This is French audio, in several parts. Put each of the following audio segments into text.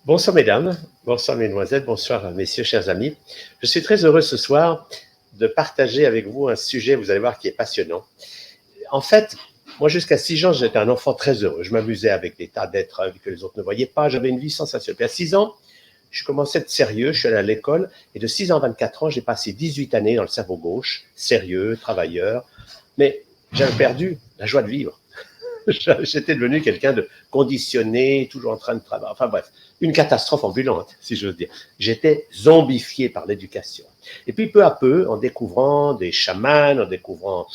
Bonsoir mesdames, bonsoir mesdemoiselles, bonsoir messieurs, chers amis. Je suis très heureux ce soir de partager avec vous un sujet, vous allez voir, qui est passionnant. En fait, moi jusqu'à 6 ans, j'étais un enfant très heureux. Je m'amusais avec des tas d'êtres que les autres ne voyaient pas. J'avais une vie sensationnelle. Puis à 6 ans, je commençais à être sérieux, je suis allé à l'école et de 6 ans à 24 ans, j'ai passé 18 années dans le cerveau gauche, sérieux, travailleur, mais j'avais perdu la joie de vivre. J'étais devenu quelqu'un de conditionné, toujours en train de travailler. Enfin bref, une catastrophe ambulante, si j'ose dire. J'étais zombifié par l'éducation. Et puis peu à peu, en découvrant des chamans, en découvrant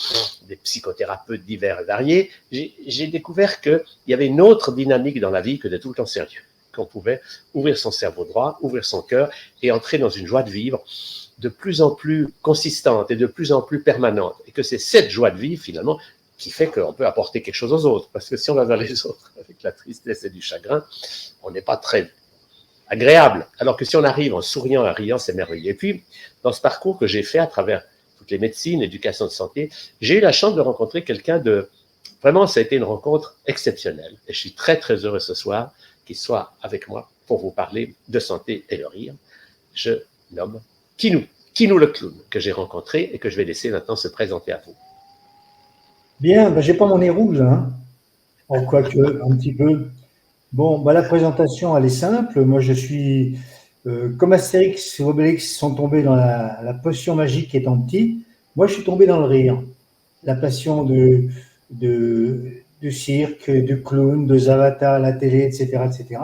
des psychothérapeutes divers et variés, j'ai découvert qu'il y avait une autre dynamique dans la vie que d'être tout le temps sérieux. Qu'on pouvait ouvrir son cerveau droit, ouvrir son cœur et entrer dans une joie de vivre de plus en plus consistante et de plus en plus permanente. Et que c'est cette joie de vivre, finalement, qui fait qu'on peut apporter quelque chose aux autres. Parce que si on va vers les autres avec la tristesse et du chagrin, on n'est pas très agréable. Alors que si on arrive en souriant, en riant, c'est merveilleux. Et puis, dans ce parcours que j'ai fait à travers toutes les médecines, l'éducation de santé, j'ai eu la chance de rencontrer quelqu'un de... Vraiment, ça a été une rencontre exceptionnelle. Et je suis très, très heureux ce soir qu'il soit avec moi pour vous parler de santé et le rire. Je nomme Kinou le clown, que j'ai rencontré et que je vais laisser maintenant se présenter à vous. Bien, ben, j'ai pas mon nez rouge, hein. Oh, quoique, un petit peu. Bon, ben, la présentation, elle est simple. Moi, je suis, comme Astérix et Obélix sont tombés dans la potion magique étant petit, moi, je suis tombé dans le rire. La passion du cirque, du clown, de Zavata à la télé, etc., etc.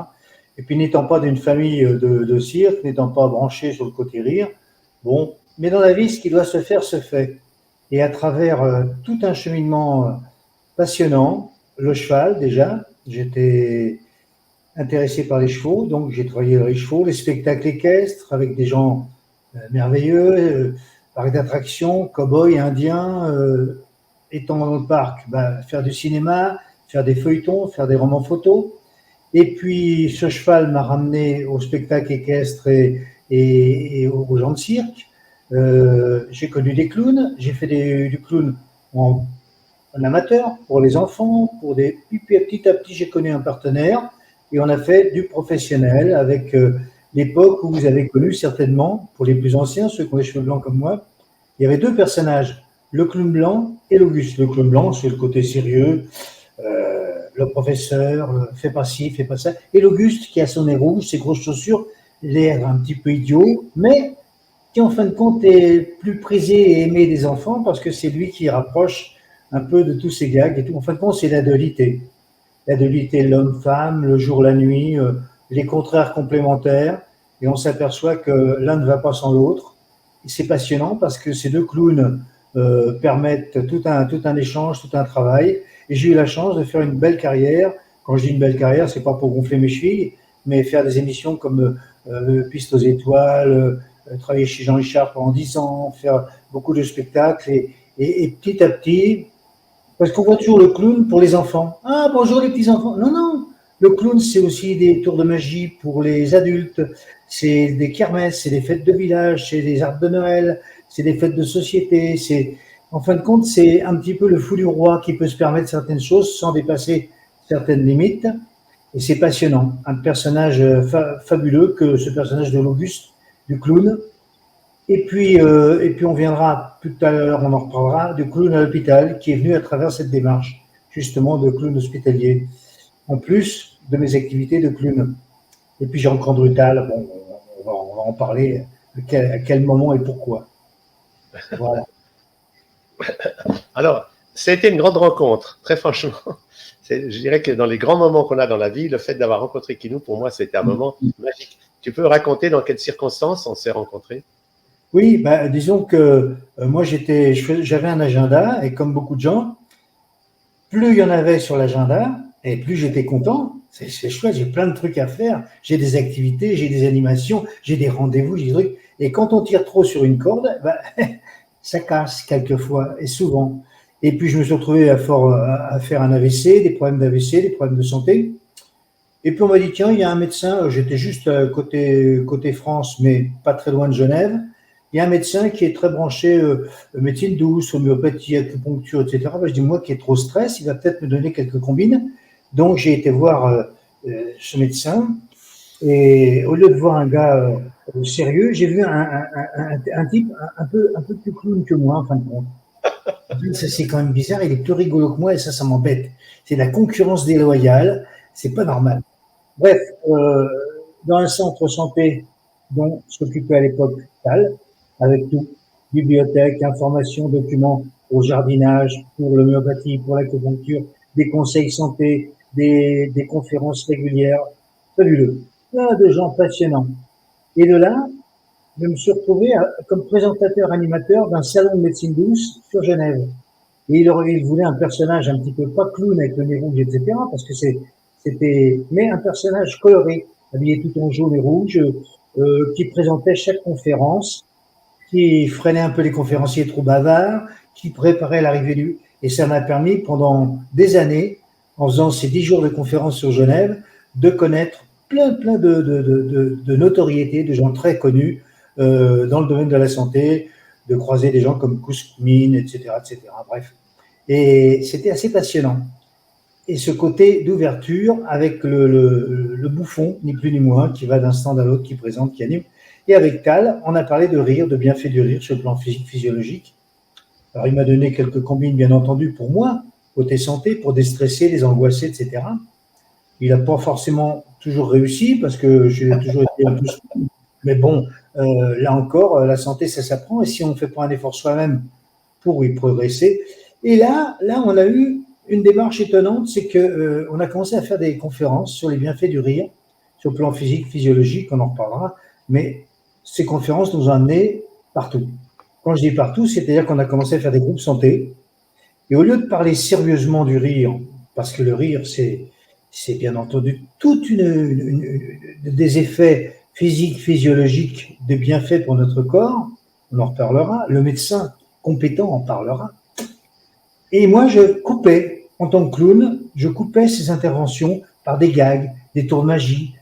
Et puis, n'étant pas d'une famille de cirque, n'étant pas branché sur le côté rire, bon, mais dans la vie, ce qui doit se faire, se fait. Et à travers tout un cheminement passionnant, le cheval déjà, j'étais intéressé par les chevaux, donc j'ai travaillé les chevaux, les spectacles équestres avec des gens merveilleux, parcs d'attractions, cow-boys, indiens, étant dans le parc, faire du cinéma, faire des feuilletons, faire des romans photos. Et puis ce cheval m'a ramené au spectacle équestre et aux gens de cirque. J'ai connu des clowns, j'ai fait du clown en amateur pour les enfants, puis petit à petit j'ai connu un partenaire et on a fait du professionnel avec l'époque où vous avez connu certainement, pour les plus anciens, ceux qui ont les cheveux blancs comme moi, il y avait deux personnages, le clown blanc et l'Auguste. Le clown blanc, c'est le côté sérieux, le professeur, fait pas ci, fait pas ça, et l'Auguste qui a son nez rouge, ses grosses chaussures, l'air un petit peu idiot, mais qui en fin de compte est plus prisé et aimé des enfants parce que c'est lui qui rapproche un peu de tous ces gags et tout. En fin de compte, c'est la dualité. La dualité l'homme-femme, le jour, la nuit, les contraires complémentaires. Et on s'aperçoit que l'un ne va pas sans l'autre. Et c'est passionnant parce que ces deux clowns permettent tout un échange, tout un travail. Et j'ai eu la chance de faire une belle carrière. Quand je dis une belle carrière, c'est pas pour gonfler mes chevilles, mais faire des émissions comme Piste aux étoiles, travailler chez Jean Richard pendant 10 ans, faire beaucoup de spectacles et petit à petit, parce qu'on voit toujours le clown pour les enfants. Ah, bonjour les petits enfants. Non, non. Le clown, c'est aussi des tours de magie pour les adultes. C'est des kermesses, c'est des fêtes de village, c'est des arbres de Noël, c'est des fêtes de société. En fin de compte, c'est un petit peu le fou du roi qui peut se permettre certaines choses sans dépasser certaines limites. Et c'est passionnant. Un personnage fabuleux que ce personnage de l'Auguste, du clown. Et puis on viendra tout à l'heure, on en reparlera, du clown à l'hôpital qui est venu à travers cette démarche, justement, de clown hospitalier, en plus de mes activités de clown. Et puis Jean Candrutal, bon, on va en parler, à quel moment et pourquoi. Voilà. Alors, ça a été une grande rencontre, très franchement. Je dirais que dans les grands moments qu'on a dans la vie, le fait d'avoir rencontré Kinou, pour moi, c'était un moment magique. Tu peux raconter dans quelles circonstances on s'est rencontrés? Oui, disons que moi j'avais un agenda et comme beaucoup de gens, plus il y en avait sur l'agenda et plus j'étais content. C'est chouette, j'ai plein de trucs à faire, j'ai des activités, j'ai des animations, j'ai des rendez-vous, j'ai des trucs. Et quand on tire trop sur une corde, ça casse quelquefois et souvent. Et puis je me suis retrouvé à faire un AVC, des problèmes d'AVC, des problèmes de santé. Et puis on m'a dit, tiens, il y a un médecin, j'étais juste côté France, mais pas très loin de Genève. Il y a un médecin qui est très branché médecine douce, homéopathie, acupuncture, etc. Je dis, moi qui ai trop de stress, il va peut-être me donner quelques combines. Donc j'ai été voir ce médecin Et au lieu de voir un gars sérieux, j'ai vu un type un peu plus clown que moi, en fin de compte. Ça, c'est quand même bizarre, il est plus rigolo que moi et ça m'embête. C'est la concurrence déloyale, c'est pas normal. Bref, dans un centre santé dont s'occupait à l'époque Tal, avec tout, bibliothèque, information, documents au jardinage, pour l'homéopathie, pour l'acupuncture, des conseils santé, des conférences régulières, fabuleux. Plein de gens passionnants. Et de là, je me suis retrouvé comme présentateur animateur d'un salon de médecine douce sur Genève. Et il voulait un personnage un petit peu pas clown avec le nez rouge, etc. Parce que c'était, mais un personnage coloré, habillé tout en jaune et rouge, qui présentait chaque conférence, qui freinait un peu les conférenciers trop bavards, qui préparait l'arrivée du. Et ça m'a permis pendant des années, en faisant ces 10 jours de conférences sur Genève, de connaître plein de notoriétés, de gens très connus dans le domaine de la santé, de croiser des gens comme Kouzmine, etc., etc. Bref. Et c'était assez passionnant. Et ce côté d'ouverture avec le bouffon, ni plus ni moins, qui va d'un stand à l'autre, qui présente, qui anime. Et avec Tal, on a parlé de rire, de bienfaits du rire sur le plan physique, physiologique. Alors, il m'a donné quelques combines, bien entendu, pour moi, côté santé, pour déstresser, désangoisser, etc. Il n'a pas forcément toujours réussi, parce que j'ai toujours été un peu... Mais bon, là encore, la santé, ça s'apprend. Et si on ne fait pas un effort soi-même pour y progresser. Et là, on a eu une démarche étonnante, c'est que on a commencé à faire des conférences sur les bienfaits du rire, sur le plan physique, physiologique, on en reparlera, mais ces conférences nous ont amenés partout. Quand je dis partout, c'est-à-dire qu'on a commencé à faire des groupes santé, et au lieu de parler sérieusement du rire, parce que le rire, c'est bien entendu toute des effets physiques, physiologiques, des bienfaits pour notre corps, on en reparlera, le médecin compétent en parlera. Et moi, je coupais, en tant que clown, je coupais ces interventions par des gags, des tours de magie,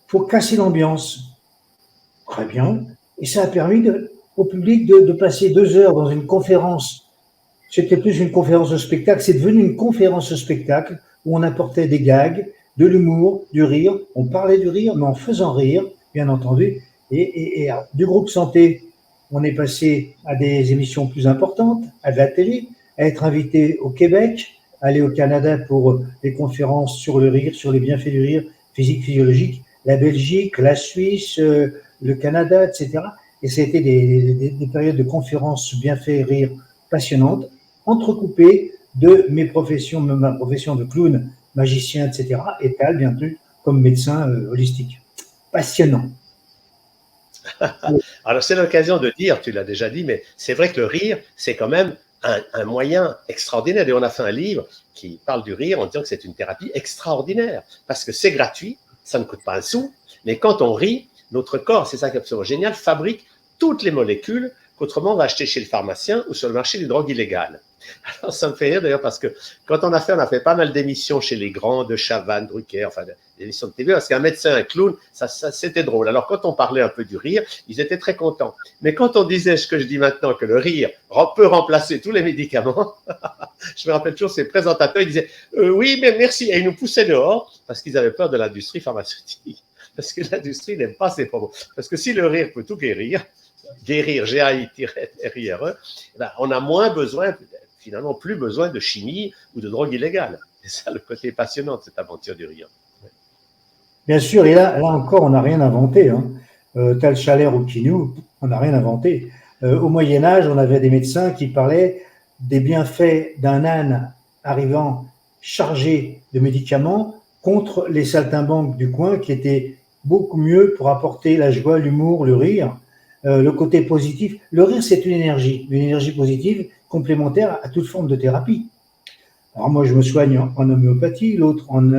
pour casser l'ambiance. Très bien. Et ça a permis au public de passer 2 heures dans une conférence. C'était plus une conférence de spectacle, c'est devenu une conférence de spectacle où on apportait des gags, de l'humour, du rire. On parlait du rire, mais en faisant rire, bien entendu. Et du groupe santé, on est passé à des émissions plus importantes, à de la télé, à être invité au Québec, aller au Canada pour des conférences sur le rire, sur les bienfaits du rire physique, physiologique, la Belgique, la Suisse, le Canada, etc. Et ça a été des périodes de conférences bienfaits rire passionnantes, entrecoupées de ma profession de clown, magicien, etc. Et Tal, bien plus, comme médecin holistique. Passionnant. Alors, c'est l'occasion de dire, tu l'as déjà dit, mais c'est vrai que le rire, c'est quand même un moyen extraordinaire. Et on a fait un livre qui parle du rire en disant que c'est une thérapie extraordinaire parce que c'est gratuit, ça ne coûte pas un sou, mais quand on rit, notre corps, c'est ça qui est absolument génial, fabrique toutes les molécules qu'autrement on va acheter chez le pharmacien ou sur le marché des drogues illégales. Alors, ça me fait rire d'ailleurs parce que quand on a fait pas mal d'émissions chez les grands de Chavannes, Drucker, enfin des émissions de TV, parce qu'un médecin, un clown, ça c'était drôle. Alors quand on parlait un peu du rire, ils étaient très contents. Mais quand on disait ce que je dis maintenant, que le rire peut remplacer tous les médicaments, je me rappelle toujours ces présentateurs, ils disaient oui, mais merci, et ils nous poussaient dehors parce qu'ils avaient peur de l'industrie pharmaceutique. Parce que l'industrie n'aime pas ces promos. Parce que si le rire peut tout guérir, G-A-I-R-I-R-E, ben, on a moins besoin, finalement plus besoin de chimie ou de drogue illégale. C'est ça le côté passionnant de cette aventure du rire. Bien sûr, et là encore, on n'a rien inventé. Hein. Tel Chalère ou Quinou, on n'a rien inventé. Au Moyen-Âge, on avait des médecins qui parlaient des bienfaits d'un âne arrivant chargé de médicaments contre les saltimbanques du coin qui étaient beaucoup mieux pour apporter la joie, l'humour, le rire, le côté positif. Le rire, c'est une énergie positive complémentaire à toute forme de thérapie. Alors moi, je me soigne en homéopathie, l'autre en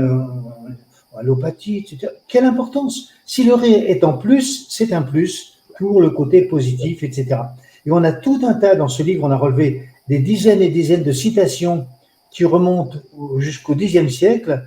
allopathie, etc. Quelle importance! Si le rire est en plus, c'est un plus pour le côté positif, etc. Et on a tout un tas, dans ce livre, on a relevé des dizaines et dizaines de citations qui remontent jusqu'au Xe siècle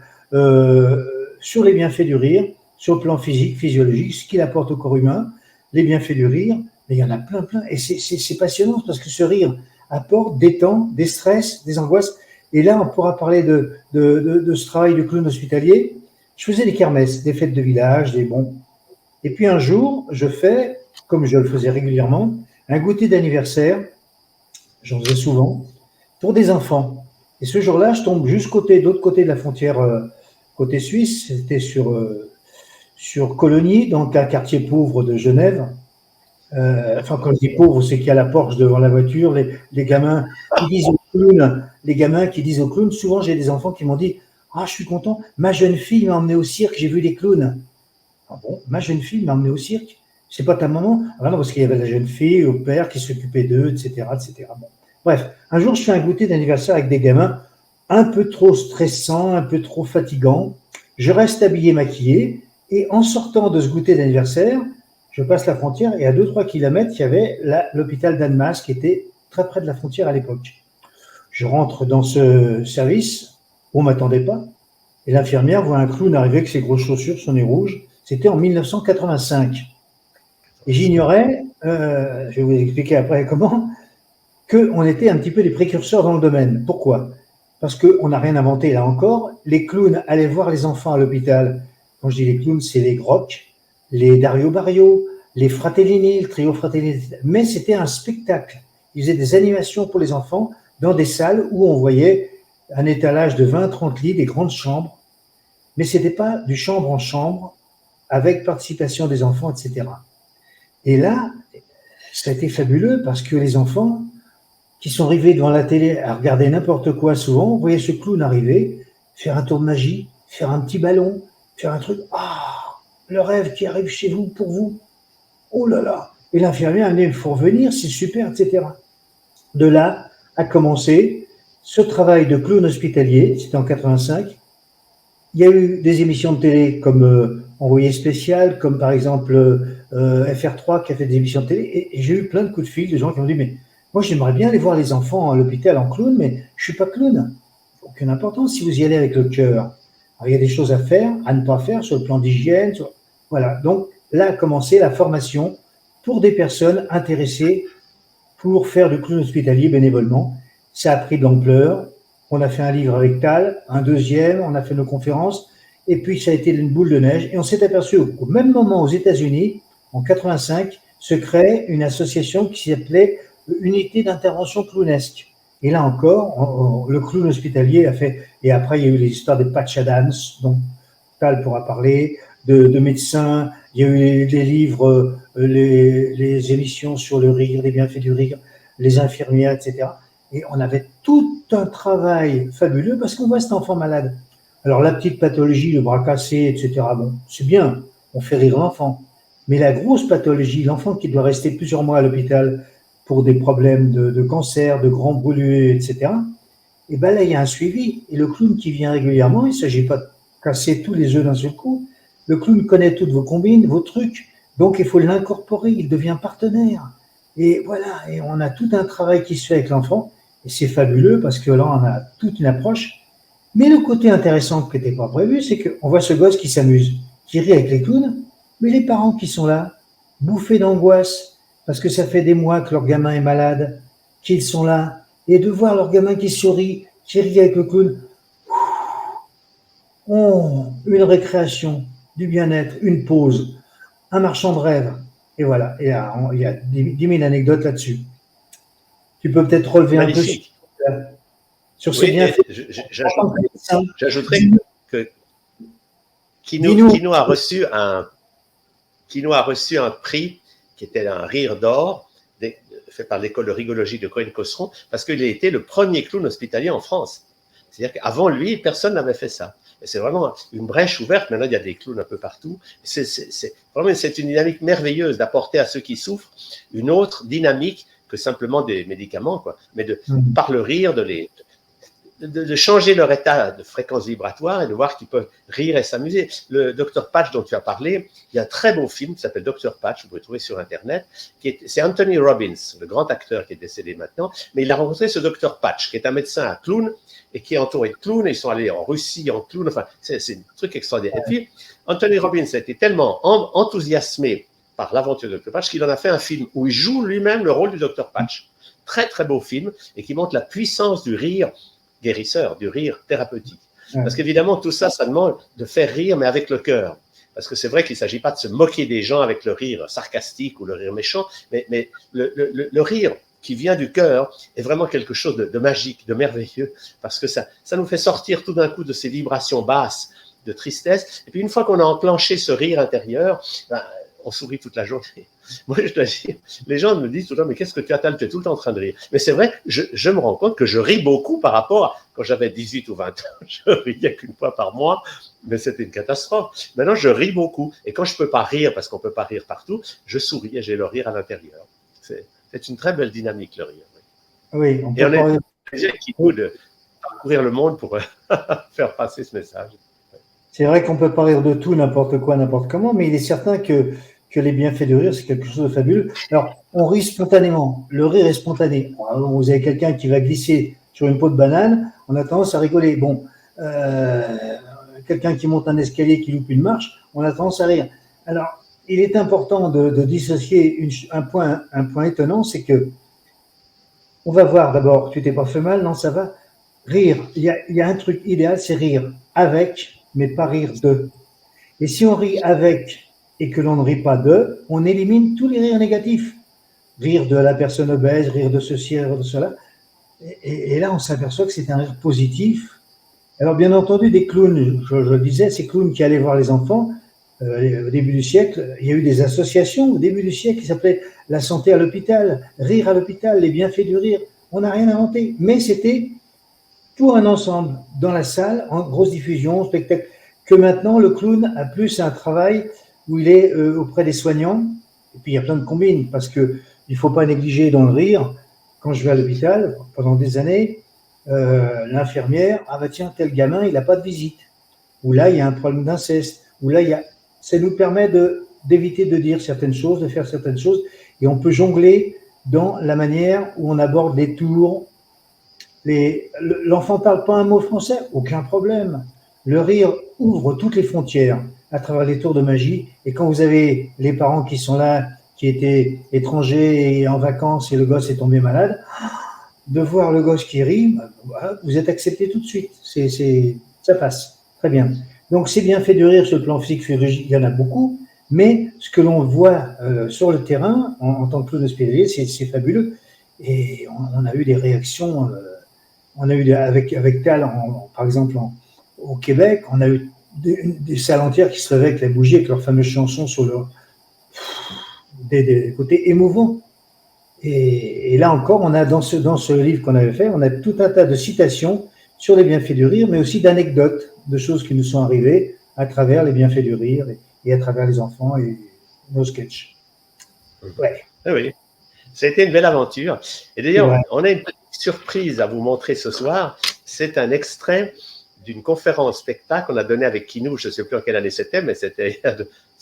sur les bienfaits du rire, sur le plan physique, physiologique, ce qu'il apporte au corps humain, les bienfaits du rire, mais il y en a plein. Et c'est passionnant parce que ce rire apporte, détend, des stress, des angoisses. Et là, on pourra parler de ce travail de clown hospitalier. Je faisais des kermesses, des fêtes de village, Et puis un jour, je fais, comme je le faisais régulièrement, un goûter d'anniversaire, j'en faisais souvent, pour des enfants. Et ce jour-là, je tombe juste d'autre côté de la frontière, côté suisse, c'était sur Cologny, donc un quartier pauvre de Genève. Enfin, quand je dis pauvre, c'est qu'il y a la Porsche devant la voiture, les gamins qui disent au clown, souvent j'ai des enfants qui m'ont dit « Ah, je suis content, ma jeune fille m'a emmené au cirque, j'ai vu les clowns. » Ah bon, ma jeune fille m'a emmené au cirque? C'est pas ta maman? Ah non, parce qu'il y avait la jeune fille, au père qui s'occupait d'eux, etc., etc. Bon. Bref, un jour, je fais un goûter d'anniversaire avec des gamins un peu trop stressants, un peu trop fatigants. Je reste habillé, maquillé, et en sortant de ce goûter d'anniversaire, je passe la frontière et à 2-3 kilomètres, il y avait l'hôpital d'Annemasse qui était très près de la frontière à l'époque. Je rentre dans ce service, on ne m'attendait pas, et l'infirmière voit un clown arriver avec ses grosses chaussures, son nez rouge. C'était en 1985. Et j'ignorais, je vais vous expliquer après comment, qu'on était un petit peu des précurseurs dans le domaine. Pourquoi? Parce qu'on n'a rien inventé là encore. Les clowns allaient voir les enfants à l'hôpital. Quand je dis les clowns, c'est les Grocs, les Dario Barrio, les Fratellini, le trio Fratellini. Mais c'était un spectacle. Ils faisaient des animations pour les enfants dans des salles où on voyait un étalage de 20-30 lits, des grandes chambres. Mais ce n'était pas du chambre en chambre, avec participation des enfants, etc. Et là, ça a été fabuleux parce que les enfants qui sont arrivés devant la télé à regarder n'importe quoi souvent, voyaient ce clown arriver, faire un tour de magie, faire un petit ballon, faire un truc. Ah, le rêve qui arrive chez vous, pour vous. Oh là là. Et l'infirmière a dit, il faut revenir, c'est super, etc. De là a commencé ce travail de clown hospitalier, c'était en 85. Il y a eu des émissions de télé comme Envoyé spécial, comme par exemple FR3 qui a fait des émissions de télé. Et j'ai eu plein de coups de fil de gens qui m'ont dit, mais moi j'aimerais bien aller voir les enfants à l'hôpital en clown, mais je ne suis pas clown. Aucune importance si vous y allez avec le cœur. Alors, il y a des choses à faire, à ne pas faire sur le plan d'hygiène. Voilà. Donc là a commencé la formation pour des personnes intéressées pour faire du clown hospitalier bénévolement. Ça a pris de l'ampleur. On a fait un livre avec Tal, un deuxième, on a fait nos conférences, et puis ça a été une boule de neige. Et on s'est aperçu au même moment aux États-Unis, en 85, se crée une association qui s'appelait Unité d'intervention clownesque. Et là encore, le clown hospitalier a fait. Et après, il y a eu les histoires des Patch Adams, dont Tal pourra parler, de médecins. Il y a eu les livres, les émissions sur le rire, les bienfaits du rire, les infirmières, etc. Et on avait tout un travail fabuleux parce qu'on voit cet enfant malade. Alors la petite pathologie, le bras cassé, etc., bon, c'est bien, on fait rire l'enfant. Mais la grosse pathologie, l'enfant qui doit rester plusieurs mois à l'hôpital pour des problèmes de cancer, de grands brûlures, etc., et bien là, il y a un suivi. Et le clown qui vient régulièrement, il ne s'agit pas de casser tous les œufs d'un seul coup. Le clown connaît toutes vos combines, vos trucs, donc il faut l'incorporer, il devient partenaire. Et voilà, et on a tout un travail qui se fait avec l'enfant. Et c'est fabuleux parce que là, on a toute une approche. Mais le côté intéressant qui n'était pas prévu, c'est qu'on voit ce gosse qui s'amuse, qui rit avec les clowns, mais les parents qui sont là, bouffés d'angoisse, parce que ça fait des mois que leur gamin est malade, qu'ils sont là, et de voir leur gamin qui sourit, qui rit avec le clown, une récréation, du bien-être, une pause, un marchand de rêve. Et voilà, et il y a 10 000 anecdotes là-dessus. Tu peux peut-être relever magnifique. Un peu sur ces bienfaits. J'ajouterais que Kino a reçu un prix qui était un rire d'or fait par l'école de rigologie de Cohen-Cosseron parce qu'il a été le premier clown hospitalier en France. C'est-à-dire qu'avant lui, personne n'avait fait ça. Et c'est vraiment une brèche ouverte. Maintenant, il y a des clowns un peu partout. C'est une dynamique merveilleuse d'apporter à ceux qui souffrent une autre dynamique que simplement des médicaments, quoi. Mais par le rire, de changer leur état de fréquence vibratoire et de voir qu'ils peuvent rire et s'amuser. Le Dr Patch dont tu as parlé, il y a un très beau film qui s'appelle Dr Patch, vous pouvez trouver sur Internet, c'est Anthony Robbins, le grand acteur qui est décédé maintenant, mais il a rencontré ce Dr Patch, qui est un médecin à clown et qui est entouré de clowns, et ils sont allés en Russie en clown, enfin, c'est un truc extraordinaire. Et puis, Anthony Robbins a été tellement enthousiasmé par l'aventure de Dr Patch qu'il en a fait un film où il joue lui-même le rôle du Dr Patch. Très, très beau film, et qui montre la puissance du rire guérisseur, du rire thérapeutique. Parce qu'évidemment, tout ça, ça demande de faire rire, mais avec le cœur. parce que c'est vrai qu'il ne s'agit pas de se moquer des gens avec le rire sarcastique ou le rire méchant, mais le rire qui vient du cœur est vraiment quelque chose de magique, de merveilleux, parce que ça nous fait sortir tout d'un coup de ces vibrations basses de tristesse. Et puis une fois qu'on a enclenché ce rire intérieur, ben, on sourit toute la journée. Moi, je dois dire, les gens me disent tout le temps, mais qu'est-ce que tu attends? Tu es tout le temps en train de rire. Mais c'est vrai, je me rends compte que je ris beaucoup par rapport à quand j'avais 18 ou 20 ans. Je riais qu'une fois par mois, mais c'était une catastrophe. Maintenant, je ris beaucoup. Et quand je ne peux pas rire, parce qu'on ne peut pas rire partout, je souris et j'ai le rire à l'intérieur. C'est une très belle dynamique, le rire. Oui, on et peut on pas... est plaisir qui nous de parcourir le monde pour faire passer ce message. C'est vrai qu'on peut pas rire de tout, n'importe quoi, n'importe comment, mais il est certain que les bienfaits du rire, c'est quelque chose de fabuleux. Alors, on rit spontanément. Le rire est spontané. Alors, vous avez quelqu'un qui va glisser sur une peau de banane, on a tendance à rigoler. Bon, quelqu'un qui monte un escalier, qui loupe une marche, on a tendance à rire. Alors, il est important de dissocier un point étonnant, c'est que on va voir d'abord, tu t'es pas fait mal, non, ça va. Rire, il y a un truc idéal, c'est rire avec, mais pas rire de. Et si on rit avec et que l'on ne rit pas de, on élimine tous les rires négatifs. Rire de la personne obèse, rire de ceci, rire de cela. Et là, on s'aperçoit que c'est un rire positif. Alors, bien entendu, des clowns, je disais, ces clowns qui allaient voir les enfants, au début du siècle, il y a eu des associations au début du siècle qui s'appelaient la santé à l'hôpital, rire à l'hôpital, les bienfaits du rire. On n'a rien inventé, mais c'était tout un ensemble dans la salle, en grosse diffusion, spectacle, que maintenant le clown a plus un travail où il est auprès des soignants. Et puis il y a plein de combines, parce que il ne faut pas négliger dans le rire. Quand je vais à l'hôpital, pendant des années, l'infirmière, ah bah tiens, tel gamin, il n'a pas de visite. Ou là, il y a un problème d'inceste. Ou là, ça nous permet d'éviter de dire certaines choses, de faire certaines choses, et on peut jongler dans la manière où on aborde les tours. L'enfant parle pas un mot français, aucun problème. Le rire ouvre toutes les frontières à travers les tours de magie. Et quand vous avez les parents qui sont là, qui étaient étrangers et en vacances, et le gosse est tombé malade, de voir le gosse qui rit, vous êtes accepté tout de suite. Ça passe. Très bien. Donc, c'est bien fait de rire sur le plan physique, il y en a beaucoup. Mais ce que l'on voit sur le terrain, en tant que clown hospitalier, c'est fabuleux. Et on a eu des réactions. On a eu avec Tal, par exemple, au Québec, on a eu des salles entières qui se levaient avec la bougie, avec leurs fameuses chansons sur des côtés émouvants. Et là encore, on a dans ce livre qu'on avait fait, on a tout un tas de citations sur les bienfaits du rire, mais aussi d'anecdotes, de choses qui nous sont arrivées à travers les bienfaits du rire et à travers les enfants et nos sketchs. Ouais. Oui, ça a été une belle aventure. Et d'ailleurs, on a une petite surprise à vous montrer ce soir. C'est un extrait d'une conférence spectacle qu'on a donnée avec Kinou, je ne sais plus en quelle année c'était, mais ça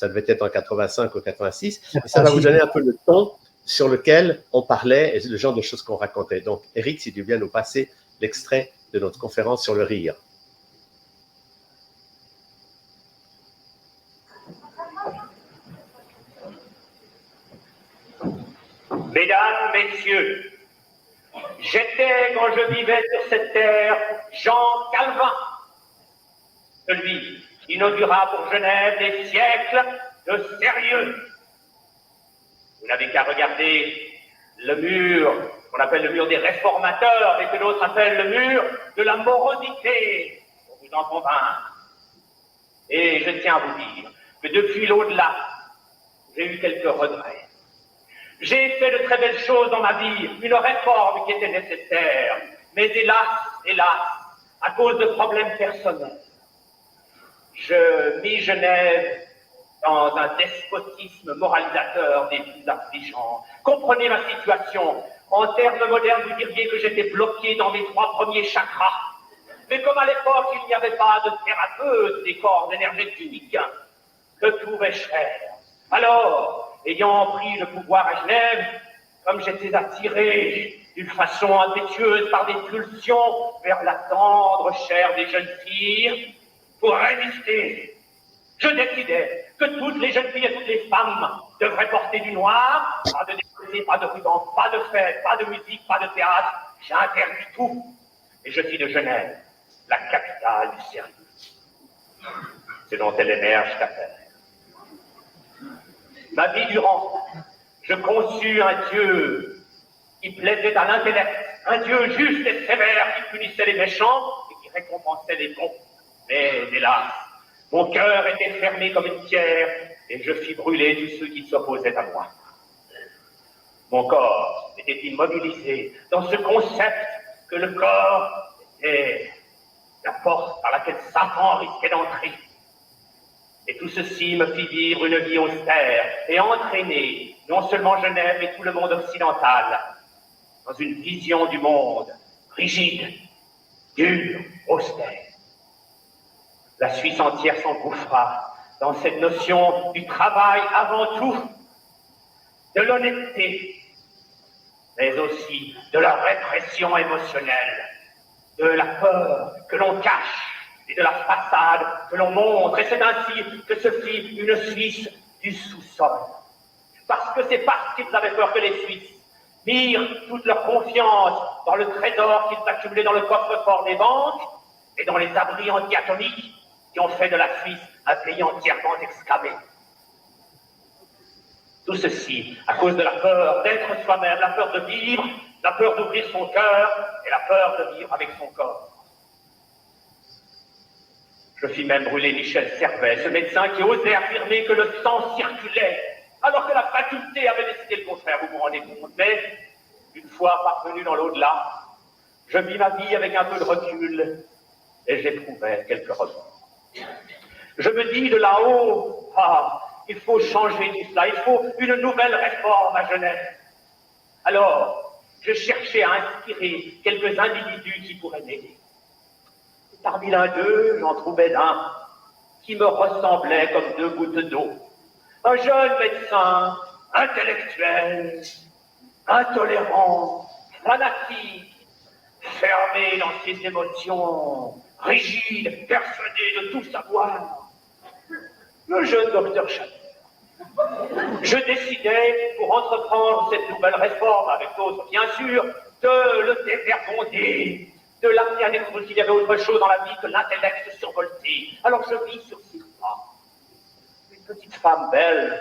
devait être en 85 ou 86. Et ça va vous donner un peu le ton sur lequel on parlait et le genre de choses qu'on racontait. Donc, Eric, si tu viens nous passer l'extrait de notre conférence sur le rire. Mesdames, Messieurs, j'étais, quand je vivais sur cette terre, Jean Calvin, celui qui inaugura pour Genève des siècles de sérieux. Vous n'avez qu'à regarder le mur qu'on appelle le mur des réformateurs, mais que d'autres appellent le mur de la morosité, pour vous en convaincre. Et je tiens à vous dire que depuis l'au-delà, j'ai eu quelques regrets. J'ai fait de très belles choses dans ma vie, une réforme qui était nécessaire, mais hélas, à cause de problèmes personnels, je mis Genève dans un despotisme moralisateur des plus affligeants. Comprenez ma situation. En termes modernes, vous diriez que j'étais bloqué dans mes 3 premiers chakras. Mais comme à l'époque, il n'y avait pas de thérapeute des corps énergétiques, que tout est cher. Alors, ayant pris le pouvoir à Genève, comme j'étais attiré d'une façon impétueuse par des pulsions vers la tendre chair des jeunes filles, pour résister, je décidais que toutes les jeunes filles et toutes les femmes devraient porter du noir, pas de décolleté, pas de ruban, pas de fête, pas de musique, pas de théâtre, j'interdis tout. Et je fis de Genève la capitale du sérieux. C'est dont elle émerge qu'à faire. Ma vie durant, je conçus un Dieu qui plaisait à l'intellect, un Dieu juste et sévère qui punissait les méchants et qui récompensait les bons. Mais hélas, mon cœur était fermé comme une pierre et je fis brûler tous ceux qui s'opposaient à moi. Mon corps était immobilisé dans ce concept que le corps était la porte par laquelle Satan risquait d'entrer. Et tout ceci me fit vivre une vie austère et entraîner non seulement Genève mais tout le monde occidental dans une vision du monde rigide, dure, austère. La Suisse entière s'engouffra dans cette notion du travail avant tout, de l'honnêteté, mais aussi de la répression émotionnelle, de la peur que l'on cache et de la façade que l'on montre. Et c'est ainsi que se fit une Suisse du sous-sol. Parce que c'est parce qu'ils avaient peur que les Suisses mirent toute leur confiance dans le trésor qu'ils accumulaient dans le coffre-fort des banques et dans les abris anti-atomiques qui ont fait de la Suisse un pays entièrement exclamé. Tout ceci à cause de la peur d'être soi-même, la peur de vivre, la peur d'ouvrir son cœur et la peur de vivre avec son corps. Je fis même brûler Michel Servet, ce médecin qui osait affirmer que le sang circulait, alors que la faculté avait décidé le contraire, vous vous rendez compte. Mais, une fois parvenu dans l'au-delà, je vis ma vie avec un peu de recul et j'éprouvais quelques remords. Je me dis de là-haut, il faut changer tout cela, il faut une nouvelle réforme à Genève. Alors, je cherchais à inspirer quelques individus qui pourraient m'aider. Parmi l'un d'eux, j'en trouvais un qui me ressemblait comme deux gouttes d'eau. Un jeune médecin, intellectuel, intolérant, fanatique, fermé dans ses émotions, rigide, persuadé de tout savoir. Le jeune docteur Chater. Je décidai, pour entreprendre cette nouvelle réforme, avec d'autres bien sûr, de le dévergonder, de l'amener à découvrir qu'il y avait autre chose dans la vie que l'intellect survolté. Alors je vis sur ses pas une petite femme belge,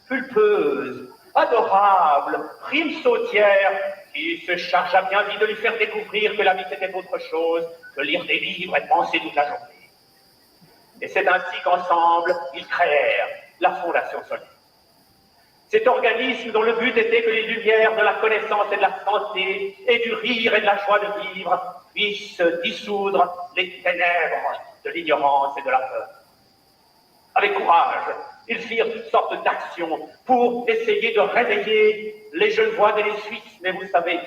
pulpeuse, adorable, prime sautière, qui se chargea bien vite de lui faire découvrir que la vie c'était autre chose que lire des livres et penser toute la journée. Et c'est ainsi qu'ensemble, ils créèrent la Fondation Solaire. Cet organisme dont le but était que les lumières de la connaissance et de la santé et du rire et de la joie de vivre puissent dissoudre les ténèbres de l'ignorance et de la peur. Avec courage, ils firent toutes sortes d'actions pour essayer de réveiller les Genevois et les Suisses. Mais vous savez,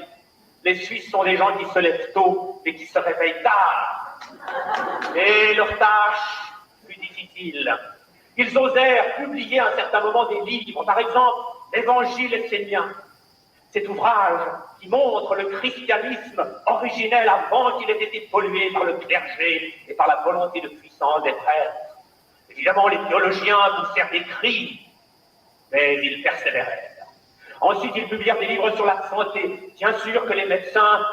les Suisses sont des gens qui se lèvent tôt et qui se réveillent tard. Et leur tâche fut difficile. Ils osèrent publier à un certain moment des livres, par exemple, l'Évangile essénien. Cet ouvrage qui montre le christianisme originel avant qu'il ait été pollué par le clergé et par la volonté de puissance des prêtres. Évidemment, les théologiens poussèrent des cris, mais ils persévérèrent. Ensuite, ils publièrent des livres sur la santé. Bien sûr que les médecins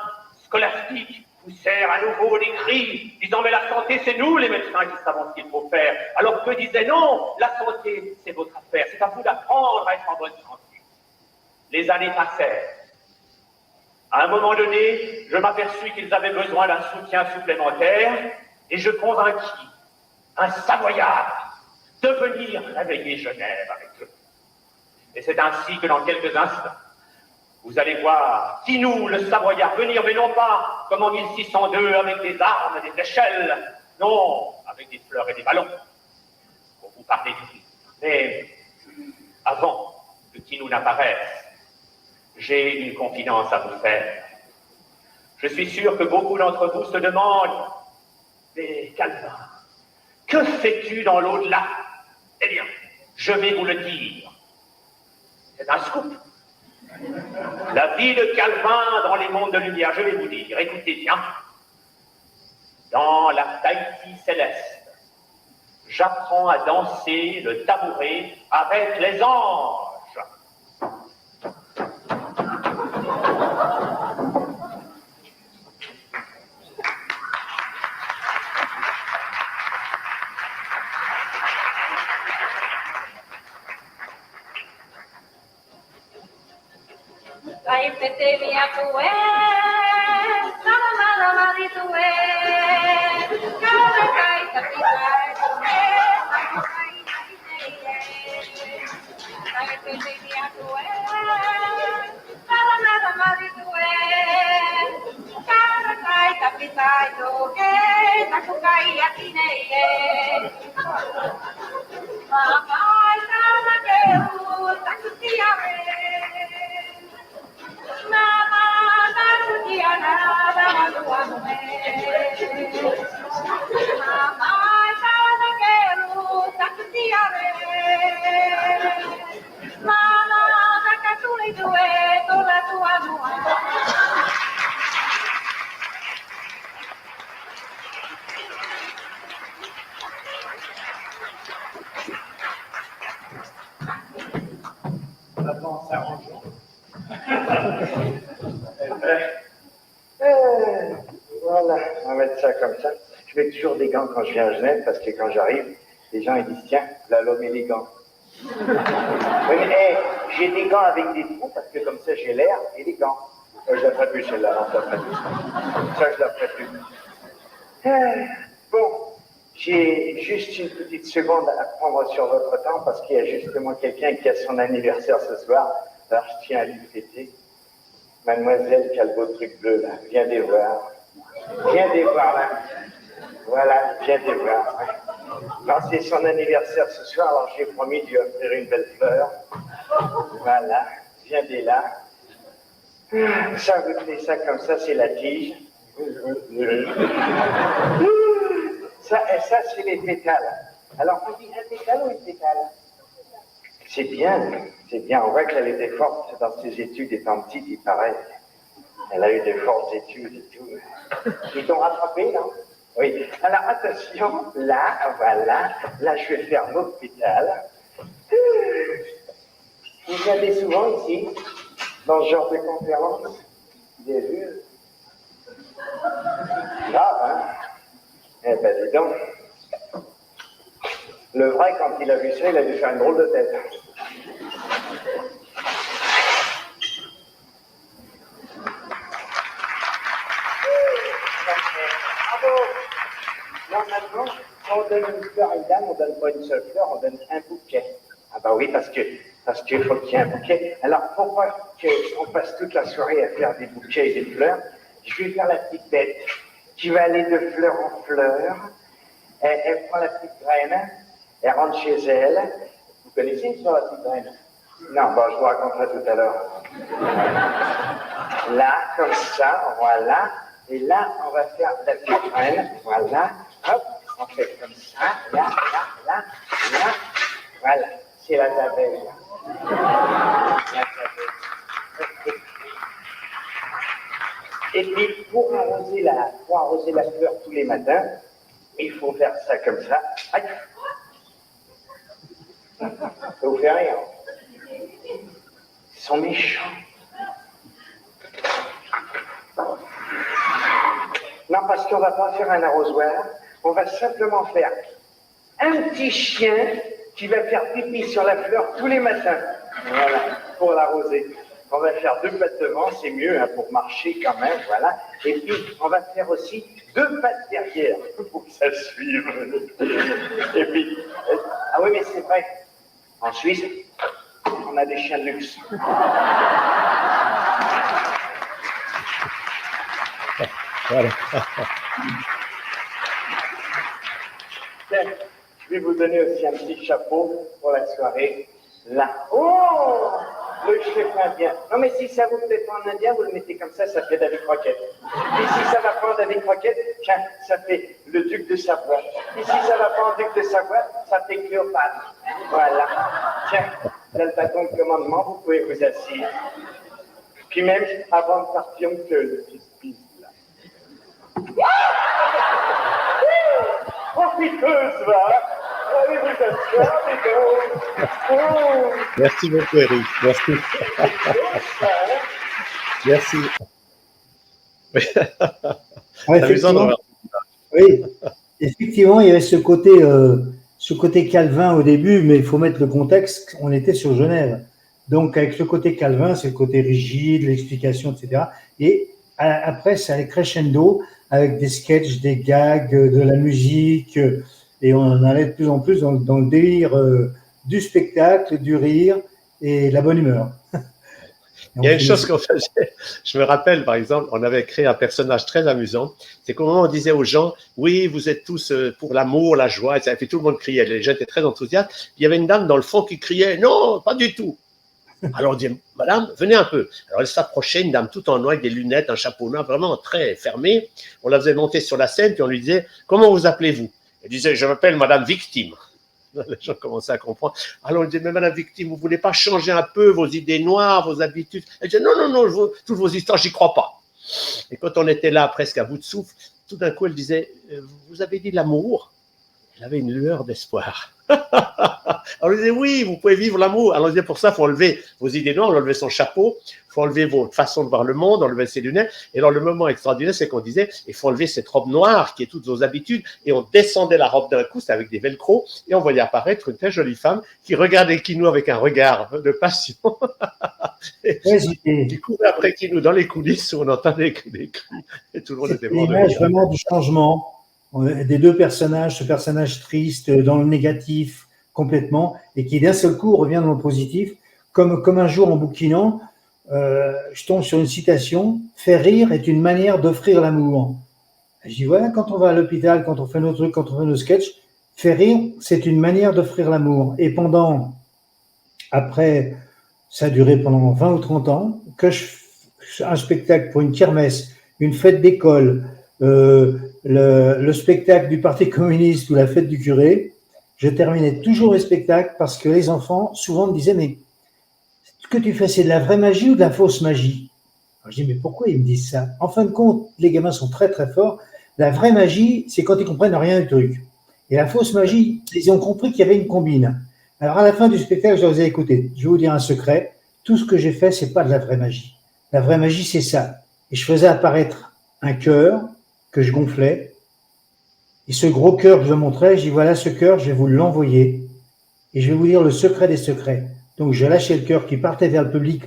scolastiques poussèrent à nouveau des cris, disant « mais la santé, c'est nous les médecins qui savons ce qu'il faut faire ». Alors que disaient « non, la santé, c'est votre affaire, c'est à vous d'apprendre à être en bonne santé ». Les années passèrent. À un moment donné, je m'aperçus qu'ils avaient besoin d'un soutien supplémentaire et je convainquis un Savoyard de venir réveiller Genève avec eux. Et c'est ainsi que dans quelques instants, vous allez voir Tinou, le Savoyard, venir, mais non pas comme en 1602 avec des armes et des échelles, non, avec des fleurs et des ballons, pour vous parler du livre. Mais avant que Tinou n'apparaisse, j'ai une confidence à vous faire. Je suis sûr que beaucoup d'entre vous se demandent « Mais Calvin, que fais-tu dans l'au-delà » Eh bien, je vais vous le dire. C'est un scoop. La vie de Calvin dans les mondes de lumière, je vais vous dire, écoutez bien. Dans la Tahiti céleste, j'apprends à danser le tabouret avec les anges. Voilà, on va mettre ça comme ça. Je mets toujours des gants quand je viens à Genève parce que quand j'arrive, les gens ils disent tiens, là l'homme et les gants. Oui, mais j'ai des gants avec des trous parce que comme ça j'ai l'air et les gants. Je la ferai plus celle-là, non, je la ferai plus. Ça je la ferai plus. Bon, j'ai juste une petite seconde à prendre sur votre temps parce qu'il y a justement quelqu'un qui a son anniversaire ce soir. Alors je tiens à lui fêter. Mademoiselle qui a le beau truc bleu là, viens les voir. Viens les voir là. Voilà, viens les voir. Non, c'est son anniversaire ce soir, alors j'ai promis de lui offrir une belle fleur. Voilà, viens les là. Ça, vous faites ça comme ça, c'est la tige. Ça, c'est les pétales. Alors, on dit un pétale ou une pétale? C'est bien, c'est bien. On voit qu'elle était forte dans ses études étant petite, il paraît. Elle a eu de fortes études et tout. Ils t'ont rattrapé, non? Oui. Alors, attention, là, voilà. Là, je vais faire l'autre pétale. Vous venez souvent ici, dans ce genre de conférence? Vous avez vu? Grave, hein? Eh ben, dis donc. Le vrai, quand il a vu ça, il a dû faire une drôle de tête. Bravo! Normalement, quand on donne une fleur à une dame, on ne donne pas une seule fleur, on donne un bouquet. Ah bah oui, parce qu'il faut qu'il y ait un bouquet. Alors, pour pas qu'on passe toute la soirée à faire des bouquets et des fleurs, je vais faire la petite bête qui va aller de fleur en fleur. Elle prend la petite graine, elle rentre chez elle. Vous connaissez une histoire, la petite graine? Non, bon, je vous raconterai tout à l'heure. Là, comme ça, voilà. Et là, on va faire la petite graine, voilà. Hop, on fait comme ça, là, là. Voilà, c'est la tabelle. La tabelle. Et puis, pour arroser la fleur tous les matins, il faut faire ça comme ça. Aïe. Ça vous fait rien. Ils sont méchants. Non, parce qu'on ne va pas faire un arrosoir. On va simplement faire un petit chien qui va faire pipi sur la fleur tous les matins. Voilà, pour l'arroser. On va faire 2 pattes devant, c'est mieux hein, pour marcher quand même, voilà. Et puis, on va faire aussi 2 pattes derrière pour que ça suive. Et puis, ah oui, mais c'est vrai, en Suisse, on a des chiens de luxe. Voilà. Je vais vous donner aussi un petit chapeau pour la soirée. Là. Oh! Le chef indien. Non, mais si ça vous plaît pas en indien, vous le mettez comme ça fait David Croquette. Et si ça va pas en David Croquette, tiens, ça fait le duc de Savoie. Et si ça va pas en duc de Savoie, ça fait Cléopâtre. Voilà. Tiens, là, le bâton de commandement, vous pouvez vous asseoir. Puis même, avant de partir, on fait une petite piste, là. Profiteuse, va! Allez vous asseoir, les gars! Oh. Merci beaucoup, Eric. Merci. Merci. Ouais, effectivement, oui, effectivement, il y avait ce côté calvin au début, mais il faut mettre le contexte. On était sur Genève. Donc, avec le côté Calvin, c'est le côté rigide, l'explication, etc. Et après, ça allait crescendo avec des sketchs, des gags, de la musique. Et on en allait de plus en plus dans le délire du spectacle, du rire et la bonne humeur. Il y a une chose qu'on faisait, je me rappelle par exemple, on avait créé un personnage très amusant, c'est qu'au moment où on disait aux gens, oui, vous êtes tous pour l'amour, la joie, et puis tout le monde criait, les gens étaient très enthousiastes, il y avait une dame dans le fond qui criait, non, pas du tout. Alors on dit, madame, venez un peu. Alors elle s'approchait, une dame toute en noir avec des lunettes, un chapeau noir, vraiment très fermé. On la faisait monter sur la scène, puis on lui disait, comment vous appelez-vous? Elle disait, je m'appelle madame Victime. Les gens commençaient à comprendre. Alors on disait, mais madame Victime, vous ne voulez pas changer un peu vos idées noires, vos habitudes? Elle disait, non, toutes vos histoires, j'y crois pas. Et quand on était là, presque à bout de souffle, tout d'un coup, elle disait, vous avez dit l'amour? Elle avait une lueur d'espoir. Alors, on disait, oui, vous pouvez vivre l'amour. Alors, on disait, pour ça, il faut enlever vos idées noires, enlever son chapeau, il faut enlever votre façon de voir le monde, enlever ses lunettes. Et alors, le moment extraordinaire, c'est qu'on disait, il faut enlever cette robe noire qui est toutes vos habitudes. Et on descendait la robe d'un coup, c'était avec des velcros, et on voyait apparaître une très jolie femme qui regardait Kinou avec un regard de passion. Qui courait après Kinou dans les coulisses où on entendait des cris. Et tout le monde était mort de rire. L'image vraiment du changement des deux personnages, ce personnage triste dans le négatif complètement, et qui d'un seul coup revient dans le positif, comme un jour en bouquinant, je tombe sur une citation, « Faire rire est une manière d'offrir l'amour ». Je dis, voilà, quand on va à l'hôpital, quand on fait nos trucs, quand on fait nos sketchs, faire rire, c'est une manière d'offrir l'amour. Et après, ça a duré pendant 20 ou 30 ans, que un spectacle pour une kermesse, une fête d'école, le spectacle du Parti communiste ou la fête du curé, je terminais toujours les spectacles parce que les enfants souvent me disaient, mais ce que tu fais, c'est de la vraie magie ou de la fausse magie? Alors, je dis, mais pourquoi ils me disent ça? En fin de compte, les gamins sont très très forts. La vraie magie, c'est quand ils comprennent rien du truc. Et la fausse magie, ils ont compris qu'il y avait une combine. Alors à la fin du spectacle, je leur ai écouté, je vais vous dire un secret, tout ce que j'ai fait, c'est pas de la vraie magie. La vraie magie, c'est ça. Et je faisais apparaître un cœur que je gonflais. Et ce gros cœur que je montrais, je dis, voilà, ce cœur, je vais vous l'envoyer. Et je vais vous dire le secret des secrets. Donc, je lâchais le cœur qui partait vers le public.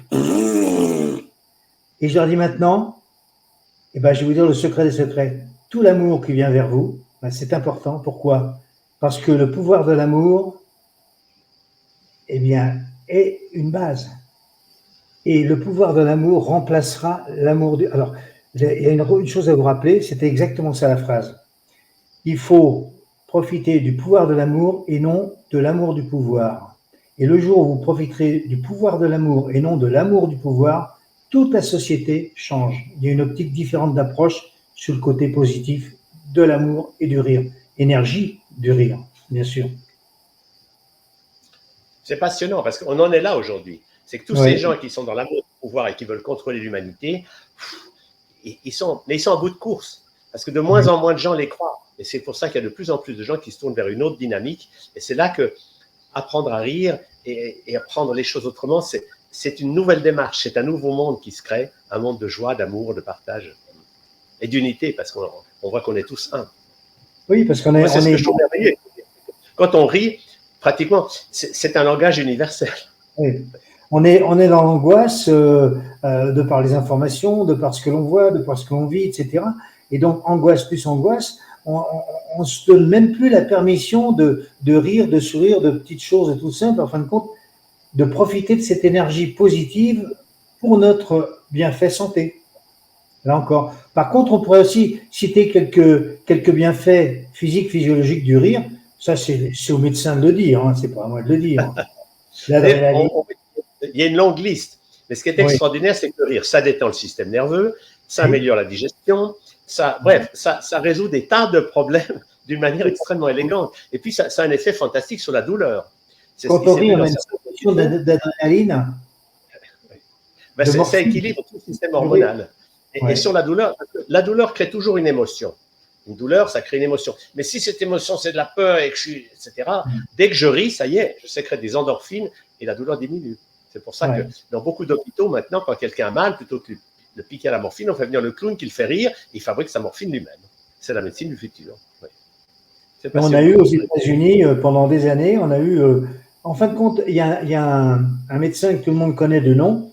Et je leur dis maintenant, je vais vous dire le secret des secrets. Tout l'amour qui vient vers vous, c'est important. Pourquoi? Parce que le pouvoir de l'amour, est une base. Et le pouvoir de l'amour remplacera l'amour du... Alors, il y a une chose à vous rappeler, c'était exactement ça la phrase. Il faut profiter du pouvoir de l'amour et non de l'amour du pouvoir. Et le jour où vous profiterez du pouvoir de l'amour et non de l'amour du pouvoir, toute la société change. Il y a une optique différente d'approche sur le côté positif de l'amour et du rire. Énergie du rire, bien sûr. C'est passionnant parce qu'on en est là aujourd'hui. C'est que tous ces gens qui sont dans l'amour du pouvoir et qui veulent contrôler l'humanité, ils sont en bout de course. Parce que de moins en moins de gens les croient. Et c'est pour ça qu'il y a de plus en plus de gens qui se tournent vers une autre dynamique. Et c'est là que apprendre à rire et apprendre les choses autrement, c'est une nouvelle démarche. C'est un nouveau monde qui se crée, un monde de joie, d'amour, de partage et d'unité, parce qu'on voit qu'on est tous un. Oui, parce qu'on est... C'est ce que je trouve merveilleux. Quand on rit, pratiquement, c'est un langage universel. Oui. On est dans l'angoisse de par les informations, de par ce que l'on voit, de par ce que l'on vit, etc. Et donc, angoisse plus angoisse, on ne se donne même plus la permission de rire, de sourire, de petites choses tout simples, en fin de compte, de profiter de cette énergie positive pour notre bienfait santé. Là encore. Par contre, on pourrait aussi citer quelques bienfaits physiques, physiologiques du rire. Ça, c'est au médecin de le dire, hein, c'est pas à moi de le dire. Il y a une longue liste. Mais ce qui est extraordinaire, c'est que le rire, ça détend le système nerveux, ça améliore la digestion, ça résout des tas de problèmes d'une manière extrêmement élégante. Et puis, ça a un effet fantastique sur la douleur. Quand on rit, on a une sensation d'adrénaline. Ça équilibre tout le système hormonal. Et sur la douleur crée toujours une émotion. Une douleur, ça crée une émotion. Mais si cette émotion, c'est de la peur, etc., dès que je ris, ça y est, je sécrète des endorphines et la douleur diminue. C'est pour ça que dans beaucoup d'hôpitaux, maintenant, quand quelqu'un a mal, plutôt que de piquer à la morphine, on fait venir le clown qui le fait rire, et il fabrique sa morphine lui-même. C'est la médecine du futur. On a eu aux États-Unis, pendant des années, on a eu En fin de compte, il y a un médecin que tout le monde connaît de nom,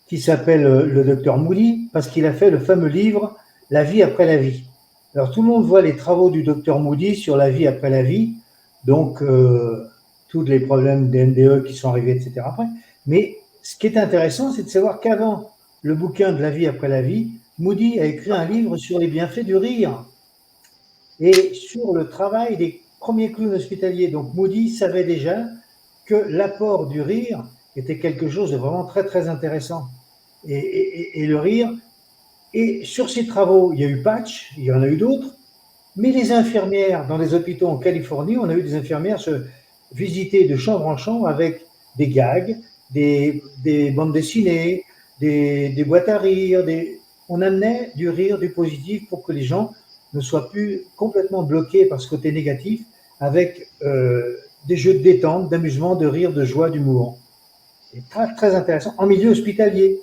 qui s'appelle le docteur Moody, parce qu'il a fait le fameux livre « La vie après la vie ». Alors, tout le monde voit les travaux du docteur Moody sur la vie après la vie, donc tous les problèmes des NDE qui sont arrivés, etc. après. Mais ce qui est intéressant, c'est de savoir qu'avant le bouquin de la vie après la vie, Moody a écrit un livre sur les bienfaits du rire et sur le travail des premiers clowns hospitaliers. Donc Moody savait déjà que l'apport du rire était quelque chose de vraiment très très intéressant. Et le rire, et sur ces travaux, il y a eu Patch, il y en a eu d'autres, mais les infirmières dans les hôpitaux en Californie, on a eu des infirmières se visiter de chambre en chambre avec des gags, des bandes dessinées, des boîtes à rire, on amenait du rire, du positif pour que les gens ne soient plus complètement bloqués par ce côté négatif avec des jeux de détente, d'amusement, de rire, de joie, d'humour. C'est très, très intéressant. En milieu hospitalier.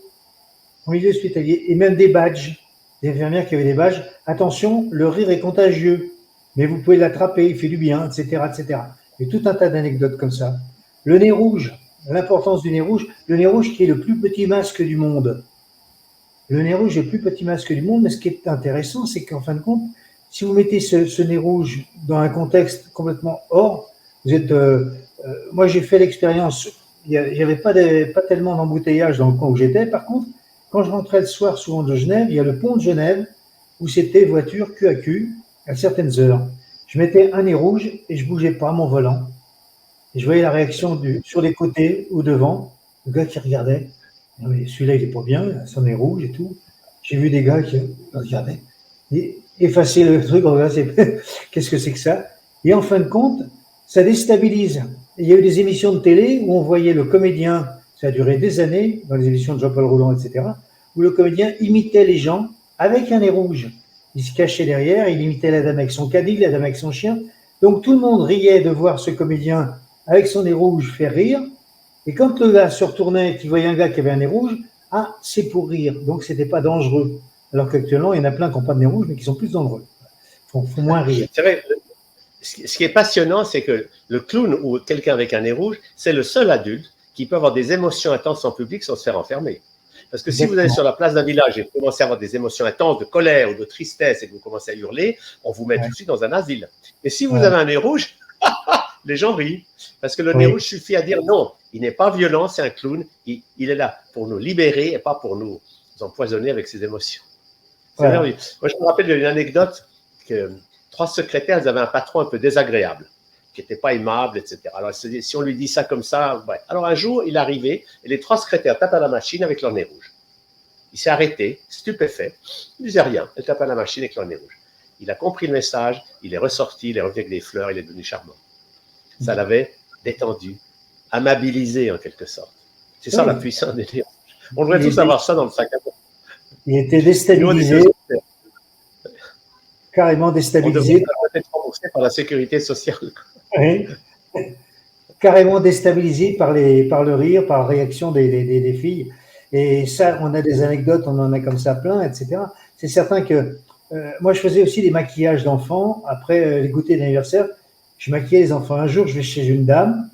En milieu hospitalier. Et même des badges. Des infirmières qui avaient des badges. Attention, le rire est contagieux. Mais vous pouvez l'attraper, il fait du bien, etc., etc. Et tout un tas d'anecdotes comme ça. Le nez rouge. L'importance du nez rouge. Le nez rouge qui est le plus petit masque du monde. Le nez rouge est le plus petit masque du monde. Mais ce qui est intéressant, c'est qu'en fin de compte, si vous mettez ce nez rouge dans un contexte complètement hors, vous êtes. Moi, j'ai fait l'expérience. Il n'y avait pas tellement d'embouteillage dans le coin où j'étais. Par contre, quand je rentrais le soir, souvent de Genève, il y a le pont de Genève où c'était voiture cul à cul à certaines heures. Je mettais un nez rouge et je bougeais pas mon volant. Et je voyais la réaction sur les côtés ou devant, le gars qui regardait. Non, mais celui-là, il est pas bien, il a son nez rouge et tout. J'ai vu des gars qui regardaient. Et effacer le truc, qu'est-ce que c'est que ça? Et en fin de compte, ça déstabilise. Il y a eu des émissions de télé où on voyait le comédien, ça a duré des années, dans les émissions de Jean-Paul Rouland, etc., où le comédien imitait les gens avec un nez rouge. Il se cachait derrière, il imitait la dame avec son caddie, la dame avec son chien. Donc tout le monde riait de voir ce comédien avec son nez rouge faire rire. Et quand le gars se retournait et qu'il voyait un gars qui avait un nez rouge, ah, c'est pour rire. Donc c'était pas dangereux. Alors qu'actuellement, il y en a plein qui n'ont pas de nez rouge, mais qui sont plus dangereux. Faut moins rire. C'est vrai. Ce qui est passionnant, c'est que le clown ou quelqu'un avec un nez rouge, c'est le seul adulte qui peut avoir des émotions intenses en public sans se faire enfermer. Parce que si vous allez sur la place d'un village et que vous commencez à avoir des émotions intenses de colère ou de tristesse et que vous commencez à hurler, on vous met tout de suite dans un asile. Mais si vous avez un nez rouge, les gens rient. Parce que le nez rouge suffit à dire non, il n'est pas violent, c'est un clown, il est là pour nous libérer et pas pour nous empoisonner avec ses émotions. C'est merveilleux. Moi, je me rappelle d'une anecdote que 3 secrétaires, elles avaient un patron un peu désagréable, qui n'était pas aimable, etc. Alors, si on lui dit ça comme ça, ouais. Alors, un jour, il est arrivé et les 3 secrétaires tapent à la machine avec leur nez rouge. Il s'est arrêté, stupéfait. Il ne disait rien. Elle tape à la machine avec leur nez rouge. Il a compris le message, il est ressorti, il est revenu avec des fleurs, il est devenu charmant. Ça l'avait détendu, amabilisé en quelque sorte. C'est ça la puissance des nez rouges. On devrait tous avoir ça dans le sac à dos. Il était déstabilisé. Carrément déstabilisé. On devrait être remboursé par la sécurité sociale. Oui. Carrément déstabilisé par le rire, par la réaction des filles. Et ça, on a des anecdotes, on en a comme ça plein, etc. C'est certain que moi, je faisais aussi des maquillages d'enfants. Après les goûters d'anniversaire, je maquillais les enfants. Un jour, je vais chez une dame,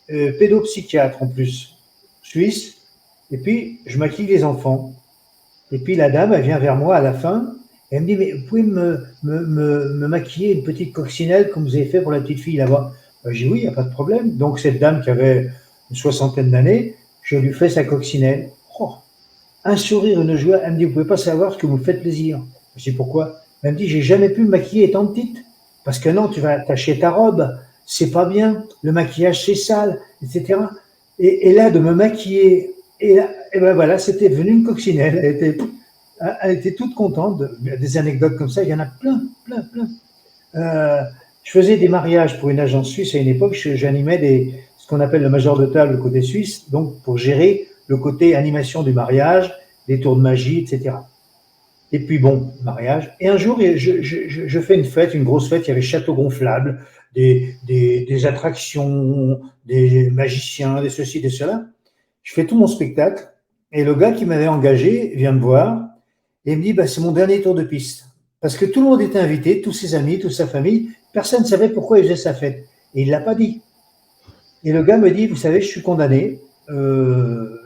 pédopsychiatre en plus, suisse, et puis je maquille les enfants. Et puis la dame, elle vient vers moi à la fin. Elle me dit, mais vous pouvez me maquiller une petite coccinelle comme vous avez fait pour la petite fille là-bas? J'ai dit oui, il n'y a pas de problème. Donc cette dame qui avait une 60aine d'années, je lui fais sa coccinelle. Oh, un sourire, une joie. Elle me dit, vous ne pouvez pas savoir ce que vous me faites plaisir. Je dis pourquoi? Elle me dit, j'ai jamais pu me maquiller étant petite. Parce que non, tu vas attacher ta robe, c'est pas bien, le maquillage c'est sale, etc. Et là, de me maquiller, et ben voilà, c'était devenu une coccinelle. Elle était toute contente. Des anecdotes comme ça, il y en a plein. Je faisais des mariages pour une agence suisse à une époque. J'animais ce qu'on appelle le major de table côté suisse, donc pour gérer le côté animation du mariage, des tours de magie, etc. Et puis bon, mariage. Et un jour, je fais une fête, une grosse fête. Il y avait château gonflable, des attractions, des magiciens, des ceci, des cela. Je fais tout mon spectacle. Et le gars qui m'avait engagé vient me voir. Et il me dit, bah, c'est mon dernier tour de piste. Parce que tout le monde était invité, tous ses amis, toute sa famille. Personne ne savait pourquoi il faisait sa fête. Et il ne l'a pas dit. Et le gars me dit, vous savez, je suis condamné,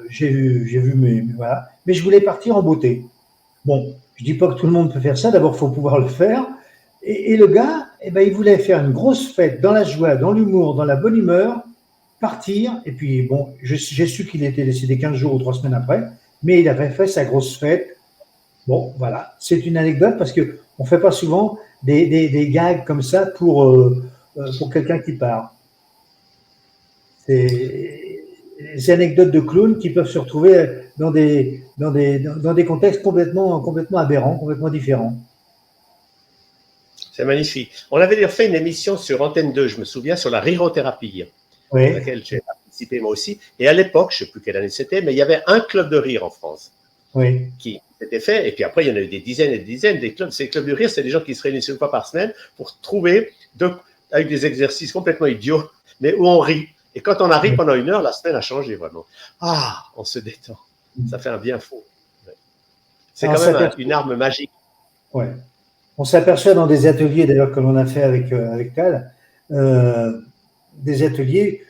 j'ai vu voilà, mais je voulais partir en beauté. Bon, je dis pas que tout le monde peut faire ça, d'abord, il faut pouvoir le faire. Et le gars, eh ben, il voulait faire une grosse fête dans la joie, dans l'humour, dans la bonne humeur, partir. Et puis, bon, j'ai su qu'il était décédé 15 jours ou 3 semaines après, mais il avait fait sa grosse fête. Bon, voilà, c'est une anecdote parce qu'on ne fait pas souvent des gags comme ça pour quelqu'un qui part. C'est des anecdotes de clowns qui peuvent se retrouver dans des contextes complètement aberrants, complètement différents. C'est magnifique. On avait d'ailleurs fait une émission sur Antenne 2, je me souviens, sur la rirothérapie, Oui. à laquelle j'ai participé moi aussi. Et à l'époque, je ne sais plus quelle année c'était, mais il y avait un club de rire en France Oui. qui s'était fait. Et puis après, il y en a eu des dizaines et des dizaines des clubs. Ces clubs de rire, c'est des gens qui se réunissent une fois par semaine pour trouver, avec des exercices complètement idiots, mais où on rit. Et quand on a ri pendant 1 heure, la semaine a changé vraiment. Ah, on se détend. Ça fait un bien fou. C'est quand même une arme magique. Ouais. On s'aperçoit dans des ateliers, d'ailleurs, que l'on a fait avec Tal, des ateliers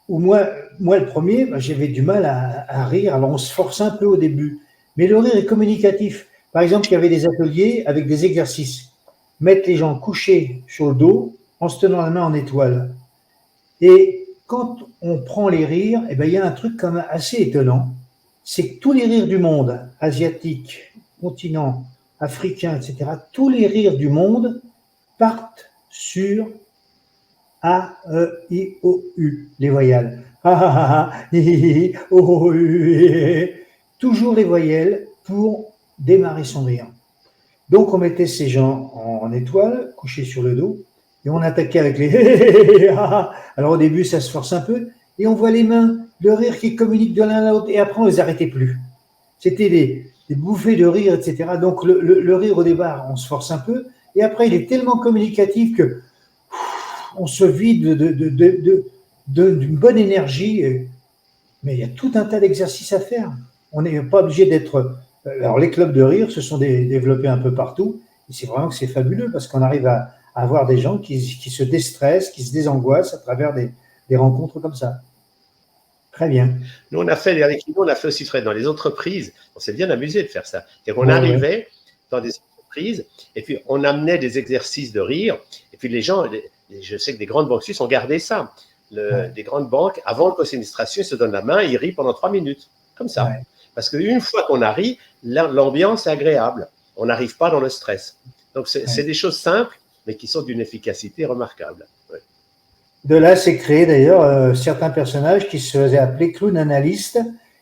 où moi le premier, j'avais du mal à rire. Alors, on se force un peu au début. Mais le rire est communicatif. Par exemple, il y avait des ateliers avec des exercices. Mettre les gens couchés sur le dos en se tenant la main en étoile. Et quand on prend les rires, eh ben, il y a un truc quand même assez étonnant. C'est que tous les rires du monde, asiatiques, continent, africains, etc., tous les rires du monde partent sur A, E, I, O, U, les voyelles. Ah, ah, ah, I, I, O, U, toujours les voyelles pour démarrer son rire. Donc, on mettait ces gens en étoile, couchés sur le dos, et on attaquait avec les alors au début, ça se force un peu, et on voit les mains, le rire qui communique de l'un à l'autre, et après, on ne les arrêtait plus. C'était des bouffées de rire, etc. Donc, le rire au départ, on se force un peu, et après, il est tellement communicatif que on se vide d'une bonne énergie. Mais il y a tout un tas d'exercices à faire. On n'est pas obligé d'être... Alors, les clubs de rire se sont développés un peu partout, et c'est vraiment que c'est fabuleux, parce qu'on arrive à avoir des gens qui se déstressent, qui se désangoissent à travers des rencontres comme ça. Très bien. Nous, on a fait, avec nous, on a fait aussi, Fred, dans les entreprises, on s'est bien amusé de faire ça. C'est-à-dire qu'on arrivait dans des entreprises, et puis on amenait des exercices de rire, et puis les gens, je sais que des grandes banques suisses ont gardé ça. Des grandes banques, avant le conseil d'administration, ils se donnent la main, ils rient pendant 3 minutes, comme ça. Ouais. Parce qu'une fois qu'on a ri, l'ambiance est agréable. On n'arrive pas dans le stress. Donc, c'est des choses simples, mais qui sont d'une efficacité remarquable. Ouais. De là, c'est créé d'ailleurs certains personnages qui se faisaient appeler clown analystes,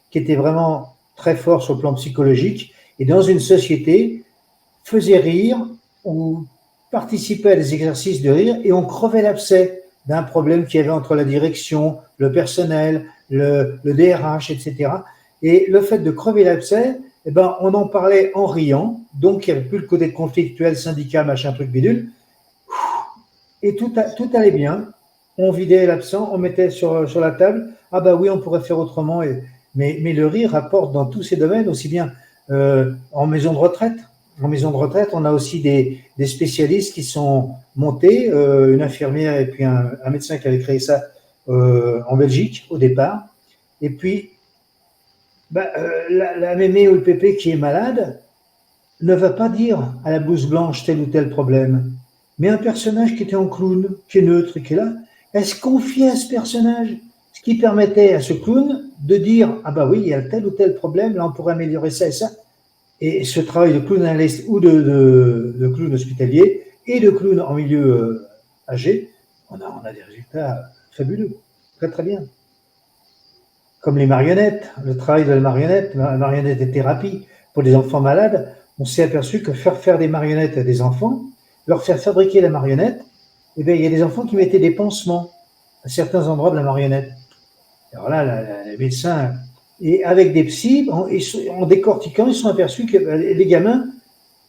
qui étaient vraiment très forts sur le plan psychologique, et dans une société, faisaient rire ou participaient à des exercices de rire, et on crevait l'abcès d'un problème qu'il y avait entre la direction, le personnel, le DRH, etc. Et le fait de crever l'abcès, eh ben, on en parlait en riant, donc il n'y avait plus le côté conflictuel, syndicat, machin, truc bidule, et tout allait bien. On vidait l'absent, on mettait sur la table, ah bah oui, on pourrait faire autrement, mais le rire apporte dans tous ces domaines, aussi bien en maison de retraite. En maison de retraite, on a aussi des spécialistes qui sont montés, une infirmière et puis un médecin qui avait créé ça en Belgique au départ. Et puis, la mémé ou le pépé qui est malade ne va pas dire à la blouse blanche tel ou tel problème. Mais un personnage qui était en clown, qui est neutre et qui est là, elle se confiait à ce personnage, ce qui permettait à ce clown de dire « Ah bah oui, il y a tel ou tel problème, là on pourrait améliorer ça et ça ». Et ce travail de clown analyste ou de clown hospitalier et de clown en milieu âgé, on a des résultats fabuleux, très très bien. Comme les marionnettes, le travail de la marionnette et thérapie pour des enfants malades, on s'est aperçu que faire des marionnettes à des enfants, leur faire fabriquer la marionnette, eh bien, il y a des enfants qui mettaient des pansements à certains endroits de la marionnette. Alors là, les médecins... Et avec des psys, en décortiquant, ils se sont aperçus que les gamins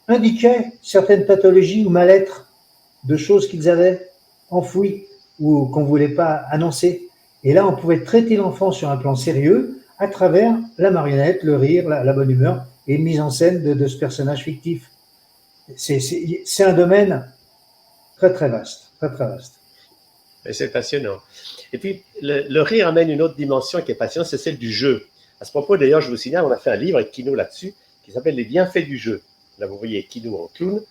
indiquaient certaines pathologies ou mal-être de choses qu'ils avaient enfouies ou qu'on ne voulait pas annoncer. Et là, on pouvait traiter l'enfant sur un plan sérieux à travers la marionnette, le rire, la bonne humeur et une mise en scène de ce personnage fictif. C'est un domaine très, très vaste. Très, très vaste. C'est passionnant. Et puis, le rire amène une autre dimension qui est passionnante, c'est celle du jeu. À ce propos, d'ailleurs, je vous signale, on a fait un livre avec Kino là-dessus, qui s'appelle Les bienfaits du jeu. Là, vous voyez Kino en clown.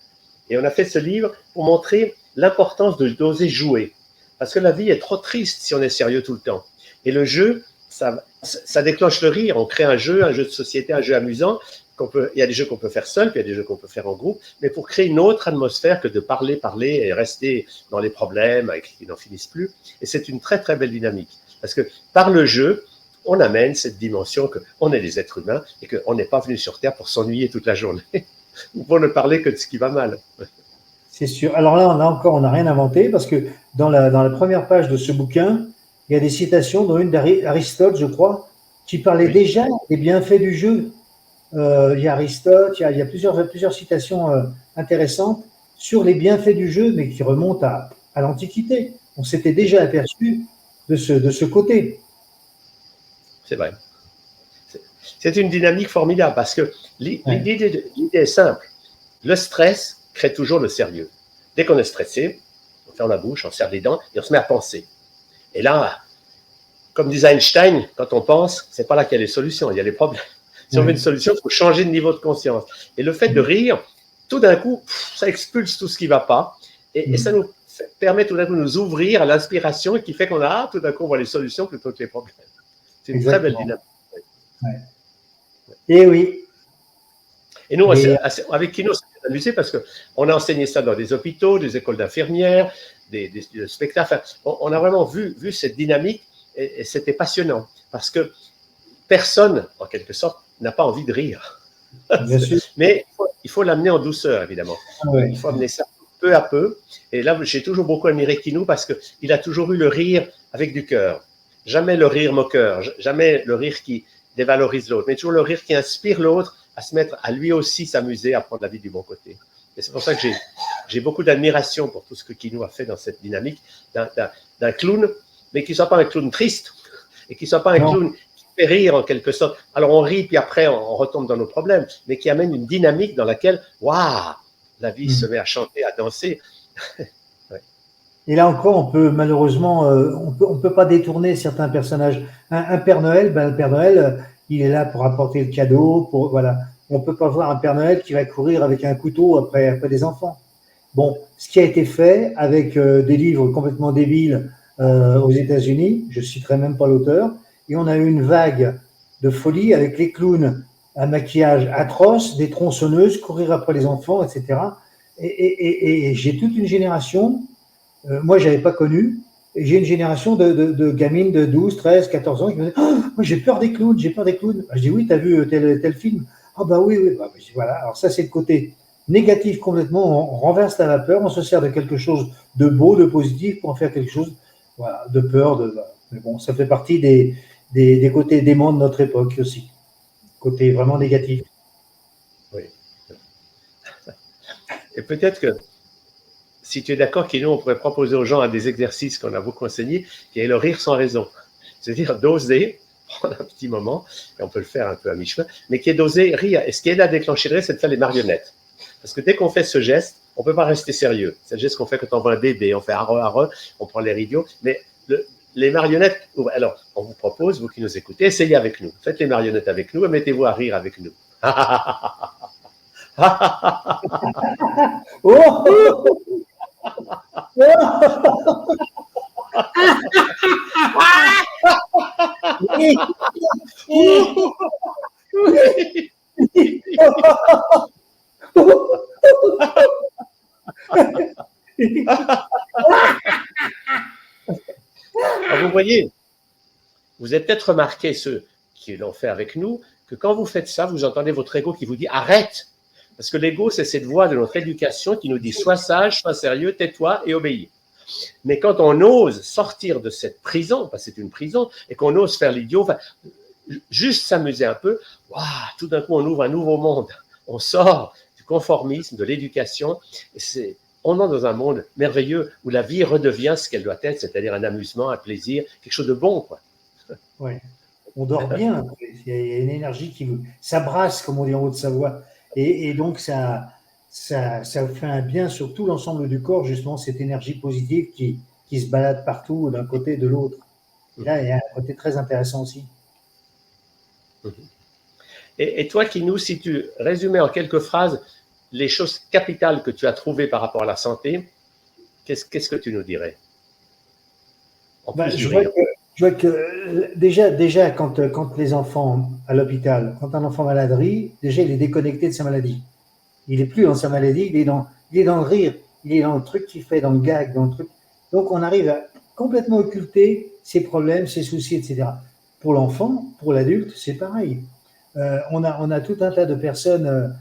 Et on a fait ce livre pour montrer l'importance d'oser jouer. Parce que la vie est trop triste si on est sérieux tout le temps. Et le jeu, ça déclenche le rire. On crée un jeu de société, un jeu amusant. Il y a des jeux qu'on peut faire seul, puis il y a des jeux qu'on peut faire en groupe, mais pour créer une autre atmosphère que de parler et rester dans les problèmes qui n'en finissent plus. Et c'est une très, très belle dynamique. Parce que par le jeu, on amène cette dimension qu'on est des êtres humains et qu'on n'est pas venu sur Terre pour s'ennuyer toute la journée, ou pour ne parler que de ce qui va mal. C'est sûr. Alors là, on n'a rien inventé parce que dans la première page de ce bouquin, il y a des citations, dont une d'Aristote, je crois, qui parlait déjà des bienfaits du jeu. Il y a Aristote, il y a plusieurs citations intéressantes sur les bienfaits du jeu, mais qui remontent à l'Antiquité. On s'était déjà aperçu de ce côté. C'est vrai. C'est une dynamique formidable parce que l'idée est simple. Le stress crée toujours le sérieux. Dès qu'on est stressé, on ferme la bouche, on serre les dents et on se met à penser. Et là, comme disait Einstein, quand on pense, c'est pas là qu'il y a les solutions, il y a les problèmes. Si on veut une solution, il faut changer de niveau de conscience. Et le fait de rire, tout d'un coup, ça expulse tout ce qui ne va pas. Et ça nous permet tout d'un coup de nous ouvrir à l'inspiration qui fait qu'on a, tout d'un coup, on voit les solutions plutôt que les problèmes. C'est une très belle dynamique. Et oui. Et nous, avec Kino, c'est amusé parce qu'on a enseigné ça dans des hôpitaux, des écoles d'infirmières, des spectacles. Enfin, on a vraiment vu cette dynamique et c'était passionnant parce que personne, en quelque sorte, n'a pas envie de rire. Mais il faut l'amener en douceur, évidemment. Il faut amener ça peu à peu. Et là, j'ai toujours beaucoup admiré Kino parce qu'il a toujours eu le rire avec du cœur. Jamais le rire moqueur, jamais le rire qui dévalorise l'autre, mais toujours le rire qui inspire l'autre à se mettre à lui aussi s'amuser, à prendre la vie du bon côté. Et c'est pour ça que j'ai beaucoup d'admiration pour tout ce que Kino a fait dans cette dynamique d'un clown, mais qui ne soit pas un clown triste et qui ne soit pas un clown fait rire en quelque sorte. Alors on rit, puis après on retombe dans nos problèmes, mais qui amène une dynamique dans laquelle, waouh, la vie se met à chanter, à danser. Et là encore, on peut malheureusement, on peut pas détourner certains personnages. Un Père Noël, le Père Noël, il est là pour apporter le cadeau, voilà. On peut pas voir un Père Noël qui va courir avec un couteau après des enfants. Bon, ce qui a été fait avec des livres complètement débiles aux États-Unis, je citerai même pas l'auteur. Et on a eu une vague de folie avec les clowns, un maquillage atroce, des tronçonneuses, courir après les enfants, etc. Et j'ai toute une génération, moi je n'avais pas connu, et j'ai une génération de gamines de 12, 13, 14 ans qui me disent « Oh, moi j'ai peur des clowns, j'ai peur des clowns ». Je dis « Oui, tu as vu tel film ?»« Ah bah oui, oui. » Voilà, alors ça c'est le côté négatif complètement, on renverse la vapeur, on se sert de quelque chose de beau, de positif pour en faire quelque chose de peur. Mais bon, ça fait partie des côtés démons de notre époque aussi. Côté vraiment négatif. Oui. Et peut-être que, si tu es d'accord, Kino, on pourrait proposer aux gens des exercices qu'on a beaucoup enseignés, qui est le rire sans raison. C'est-à-dire d'oser prendre un petit moment, et on peut le faire un peu à mi-chemin, mais qui est d'oser rire. Et ce qui est là à déclencher le rire, c'est de faire les marionnettes. Parce que dès qu'on fait ce geste, on ne peut pas rester sérieux. C'est le geste qu'on fait quand on voit un bébé, on fait arre, on prend l'air idiot, mais les marionnettes, alors, on vous propose, vous qui nous écoutez, essayez avec nous. Faites les marionnettes avec nous et mettez-vous à rire avec nous. Alors, vous voyez, vous avez peut-être remarqué, ceux qui l'ont fait avec nous, que quand vous faites ça, vous entendez votre ego qui vous dit « arrête ». Parce que l'ego, c'est cette voix de notre éducation qui nous dit « sois sage, sois sérieux, tais-toi et obéis ». Mais quand on ose sortir de cette prison, parce que c'est une prison, et qu'on ose faire l'idiot, juste s'amuser un peu, waouh, tout d'un coup on ouvre un nouveau monde. On sort du conformisme, de l'éducation, et on entre dans un monde merveilleux où la vie redevient ce qu'elle doit être, c'est-à-dire un amusement, un plaisir, quelque chose de bon, quoi. Ouais. On dort bien, il y a une énergie ça brasse, comme on dit en Haute-Savoie, et donc ça fait un bien sur tout l'ensemble du corps, justement, cette énergie positive qui se balade partout, d'un côté et de l'autre. Et là, il y a un côté très intéressant aussi. Et toi, Kinou, si tu résumais en quelques phrases les choses capitales que tu as trouvées par rapport à la santé, qu'est-ce que tu nous dirais en plus du rire? Je vois que déjà quand les enfants à l'hôpital, quand un enfant malade rit, déjà il est déconnecté de sa maladie. Il est plus dans sa maladie, il est dans le rire, il est dans le truc qu'il fait, dans le gag, dans le truc. Donc on arrive à complètement occulter ses problèmes, ses soucis, etc. Pour l'enfant, pour l'adulte, c'est pareil. On a tout un tas de personnes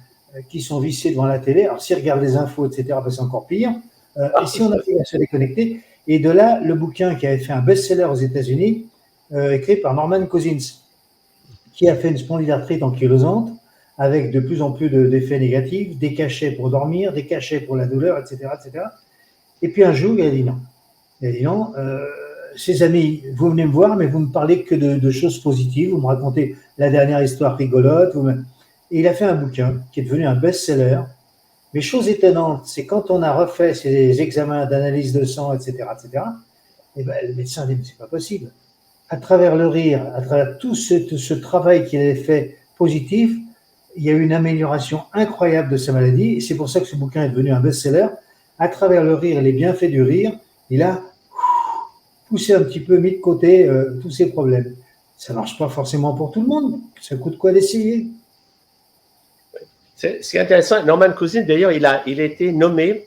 qui sont viciées devant la télé. Alors s'ils regardent les infos, etc., ben, c'est encore pire. Et si on arrive à se déconnecter, et de là, le bouquin qui avait fait un best-seller aux États-Unis, écrit par Norman Cousins, qui a fait une spondylarthrite ankylosante, avec de plus en plus d'effets négatifs, des cachets pour dormir, des cachets pour la douleur, etc., etc. Et puis un jour, il a dit non. Il a dit non, ses amis, vous venez me voir, mais vous ne me parlez que de choses positives, vous me racontez la dernière histoire rigolote. Et il a fait un bouquin qui est devenu un best-seller. Mais chose étonnante, c'est quand on a refait ces examens d'analyse de sang, etc., et ben, le médecin dit, mais c'est pas possible. À travers le rire, à travers tout ce travail qu'il avait fait positif, il y a eu une amélioration incroyable de sa maladie. Et c'est pour ça que ce bouquin est devenu un best-seller. À travers le rire et les bienfaits du rire, il a poussé un petit peu, mis de côté tous ses problèmes. Ça marche pas forcément pour tout le monde. Ça coûte quoi d'essayer? Ce qui est intéressant, Norman Cousins, d'ailleurs, il a été nommé,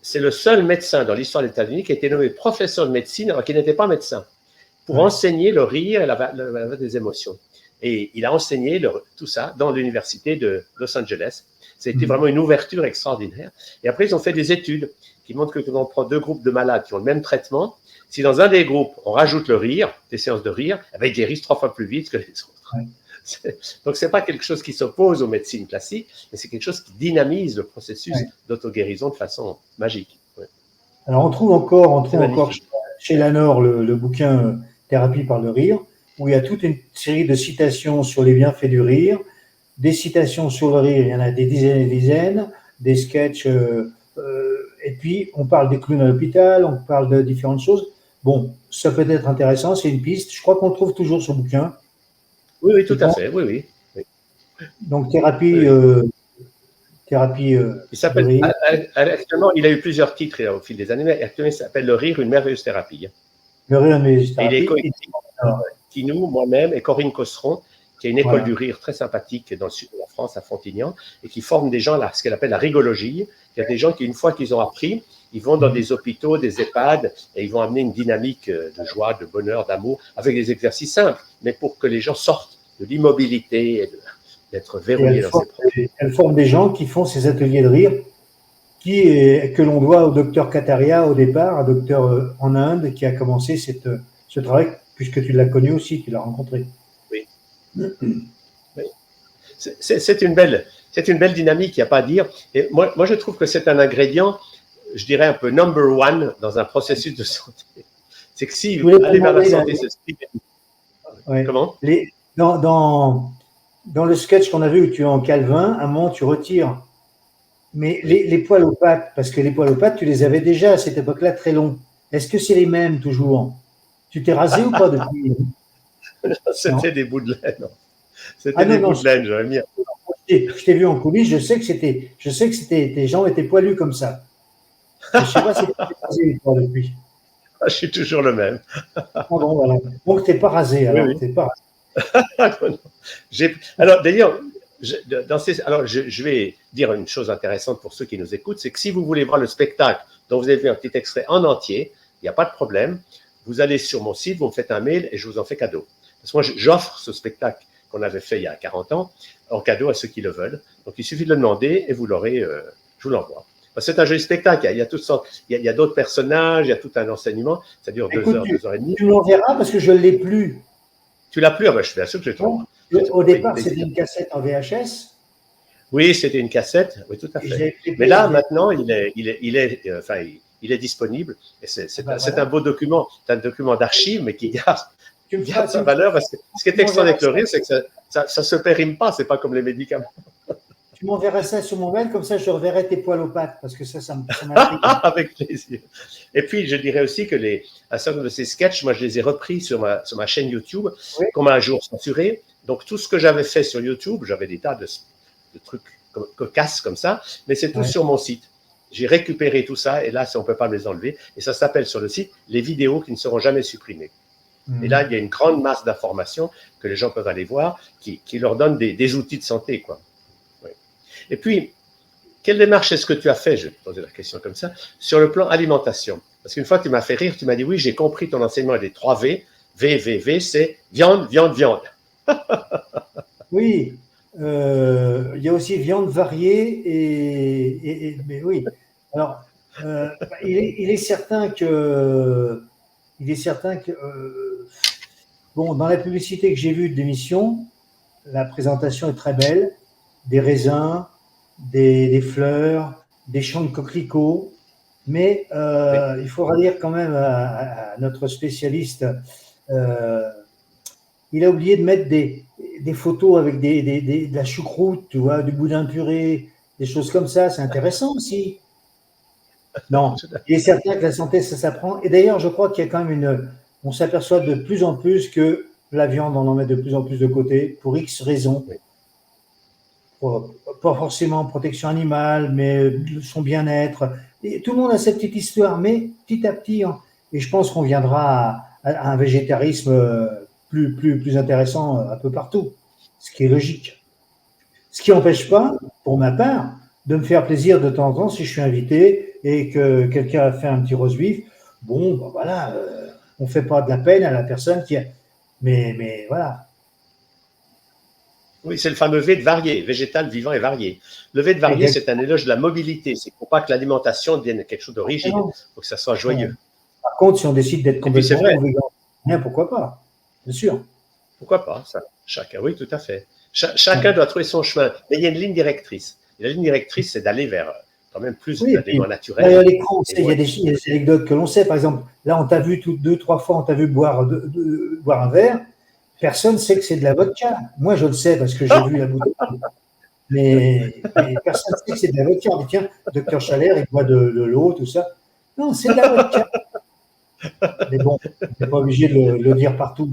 c'est le seul médecin dans l'histoire des États-Unis qui a été nommé professeur de médecine alors qu'il n'était pas médecin, pour enseigner le rire et la des émotions. Et il a enseigné tout ça dans l'université de Los Angeles. Ça a été vraiment une ouverture extraordinaire. Et après, ils ont fait des études qui montrent que quand on prend deux groupes de malades qui ont le même traitement, si dans un des groupes, on rajoute le rire, des séances de rire, ils guérissent 3 fois plus vite que les autres. Ouais. Donc, ce n'est pas quelque chose qui s'oppose aux médecines classiques, mais c'est quelque chose qui dynamise le processus d'auto-guérison de façon magique. Ouais. Alors, on trouve encore chez Lanor le bouquin Thérapie par le rire, où il y a toute une série de citations sur les bienfaits du rire, des citations sur le rire, il y en a des dizaines et des dizaines, des sketchs, et puis on parle des clowns à l'hôpital, on parle de différentes choses. Bon, ça peut être intéressant, c'est une piste. Je crois qu'on trouve toujours ce bouquin. Oui, tout à fait, oui. Donc, thérapie. Il s'appelle, actuellement, il a eu plusieurs titres au fil des années, mais actuellement, il s'appelle Le rire, une merveilleuse thérapie. Le rire, une merveilleuse thérapie. Et il est coécrit Kinou, moi-même et Corinne Cosseron, qui a une école du rire très sympathique dans le sud de la France, à Fontignan, et qui forme des gens à ce qu'elle appelle la rigologie. Il y a des gens qui, une fois qu'ils ont appris, ils vont dans des hôpitaux, des EHPAD, et ils vont amener une dynamique de joie, de bonheur, d'amour, avec des exercices simples, mais pour que les gens sortent de l'immobilité et d'être verrouillés dans ses problèmes. Elle forme des gens qui font ces ateliers de rire, que l'on doit au docteur Kataria au départ, un docteur en Inde qui a commencé ce travail, puisque tu l'as connu aussi, tu l'as rencontré. Oui. Oui. C'est une belle dynamique, il n'y a pas à dire. Et moi, je trouve que c'est un ingrédient, je dirais un peu number one dans un processus de santé. C'est que si vous allez vers la santé, ouais. Comment? Dans le sketch qu'on a vu où tu es en Calvin, à un moment tu retires. Mais les poils aux pattes, parce que les poils aux pattes, tu les avais déjà à cette époque-là très longs. Est-ce que c'est les mêmes toujours? Tu t'es rasé ou pas depuis? C'était des bouts de laine. C'était des bouts de laine, j'aurais mis. Je t'ai vu en coulisses, je sais que tes gens étaient poilus comme ça. Je ne sais pas si tu t'es rasé toi depuis. Je suis toujours le même. Bon, voilà. Donc, tu n'es pas rasé. Alors, oui. T'es pas rasé. Alors, d'ailleurs, je vais dire une chose intéressante pour ceux qui nous écoutent, c'est que si vous voulez voir le spectacle dont vous avez vu un petit extrait en entier, il n'y a pas de problème. Vous allez sur mon site, vous me faites un mail et je vous en fais cadeau. Parce que moi, j'offre ce spectacle qu'on avait fait il y a 40 ans en cadeau à ceux qui le veulent. Donc, il suffit de le demander et vous l'aurez, je vous l'envoie. C'est un joli spectacle, il y a toutes sortes, il y a d'autres personnages, il y a tout un enseignement, ça dure 2 heures, 2 heures et demie. Tu l'enverras parce que je ne l'ai plus. Tu l'as plus? Ah ben, je suis bien sûr que je l'ai. Au départ, c'était une cassette en VHS. Oui, c'était une cassette, oui, tout à fait. Mais là, maintenant, il est disponible. Et c'est un beau document, c'est un document d'archives, mais qui garde sa valeur. Parce que ce qui est extraordinaire avec le rire, c'est que ça ne se périme pas, c'est pas comme les médicaments. tu m'enverras ça sur mon mail, comme ça je reverrai tes poils aux pattes, parce que ça m'intrigue. Avec plaisir. Et puis, je dirais aussi que un certain nombre de ces sketchs, moi, je les ai repris sur ma chaîne YouTube, Oui. qu'on m'a un jour censuré. Donc, tout ce que j'avais fait sur YouTube, j'avais des tas de trucs cocasses comme ça, mais c'est tout sur mon site. J'ai récupéré tout ça, et là, on ne peut pas me les enlever. Et ça s'appelle sur le site « Les vidéos qui ne seront jamais supprimées ». Et là, il y a une grande masse d'informations que les gens peuvent aller voir, qui leur donnent des outils de santé, quoi. Oui. Et puis, quelle démarche est-ce que tu as fait, je vais te poser la question comme ça, sur le plan alimentation? Parce qu'une fois, tu m'as fait rire, tu m'as dit, oui, j'ai compris ton enseignement des 3 V. V, c'est viande, viande, viande. Oui, il y a aussi viande variée mais oui. Alors, il est certain que bon, dans la publicité que j'ai vue de l'émission, la présentation est très belle, des raisins, des fleurs, des champs de coquelicots, mais il faudra dire quand même à notre spécialiste, il a oublié de mettre des photos avec de la choucroute, tu vois, du boudin puré, des choses comme ça, c'est intéressant aussi. Non, il est certain que la santé, ça s'apprend. Et d'ailleurs, je crois qu'il y a quand même on s'aperçoit de plus en plus que la viande, on en met de plus en plus de côté, pour X raisons. Pas forcément protection animale, mais son bien-être. Et tout le monde a sa petite histoire, mais petit à petit, et je pense qu'on viendra à un végétarisme plus intéressant un peu partout, ce qui est logique. Ce qui n'empêche pas, pour ma part, de me faire plaisir de temps en temps si je suis invité et que quelqu'un a fait un petit roast beef. Bon, ben voilà, on ne fait pas de la peine à la personne qui a. Mais voilà. Oui, c'est le fameux V de varié, végétal, vivant et varié. Le V de varié, c'est un éloge de la mobilité. C'est pour pas que l'alimentation devienne quelque chose de rigide. Il faut que ça soit joyeux. Par contre, si on décide d'être complètement végan, pourquoi pas? Bien sûr. Pourquoi pas, ça? Chacun, oui, tout à fait. Chacun doit trouver son chemin. Mais il y a une ligne directrice. Et la ligne directrice, c'est d'aller vers quand même plus d'aliments naturels. Derrière l'écran, il y a des anecdotes que l'on sait. Par exemple, là, on t'a vu 2-3 fois, on t'a vu boire un verre. Personne ne sait que c'est de la vodka. Moi, je le sais parce que j'ai vu la bouteille. Mais personne ne sait que c'est de la vodka. On dit, tiens, docteur Chalère, il boit de l'eau, tout ça. Non, c'est de la vodka. Mais bon, on n'est pas obligé de le dire partout.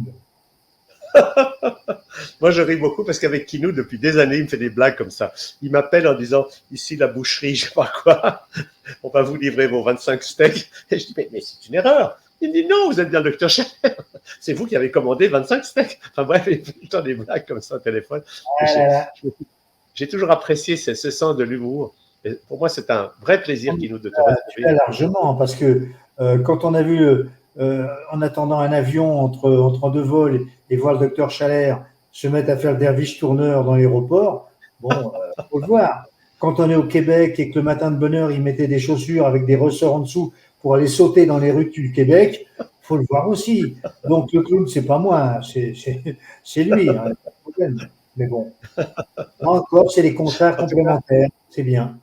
Moi, je ris beaucoup parce qu'avec Kinou, depuis des années, il me fait des blagues comme ça. Il m'appelle en disant, ici, la boucherie, je ne sais pas quoi, on va vous livrer vos 25 steaks. Et je dis, mais c'est une erreur. Il me dit, non, vous êtes bien le docteur Chalère. C'est vous qui avez commandé 25 steaks. Enfin bref, il fait tout le temps des blagues comme ça au téléphone. J'ai toujours apprécié ce sens de l'humour. Et pour moi, c'est un vrai plaisir, Kinou, de te retrouver. Largement, parce que quand on a vu, en attendant un avion entre 2 vols et voir le docteur Chalère se mettre à faire le derviche tourneur dans l'aéroport, bon, faut le voir. Quand on est au Québec et que le matin de bonne heure, il mettait des chaussures avec des ressorts en dessous pour aller sauter dans les rues du Québec, faut le voir aussi. Donc le clown, c'est pas moi, c'est lui. Hein, mais bon, encore, c'est les contraires complémentaires, c'est bien.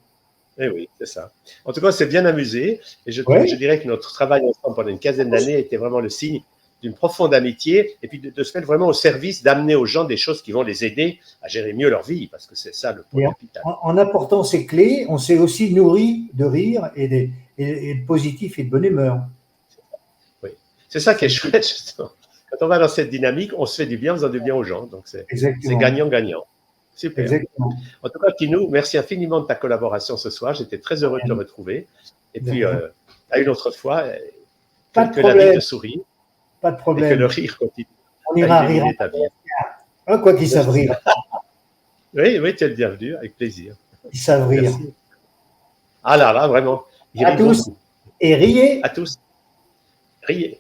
Eh oui, c'est ça. En tout cas, c'est bien amusé. Et je dirais que notre travail ensemble pendant une quinzaine d'années était vraiment le signe d'une profonde amitié et puis de se mettre vraiment au service d'amener aux gens des choses qui vont les aider à gérer mieux leur vie, parce que c'est ça le point capital. En apportant ces clés, on s'est aussi nourri de rire et de positif et de bonne humeur. Oui, c'est ça qui est chouette, justement. Quand on va dans cette dynamique, on se fait du bien en faisant du bien aux gens. Donc, c'est gagnant-gagnant. Super. Exactement. En tout cas, Kinou, merci infiniment de ta collaboration ce soir. J'étais très heureux de te retrouver. Et puis, à une autre fois, que la vie te sourie. Pas de problème. Et que le rire continue. On ira rire. Quoi qu'ils savent rire. Oui, tu es le bienvenu, avec plaisir. Ils savent rire. Merci. Ah là, vraiment. À tous. Et riez. À tous. Riez.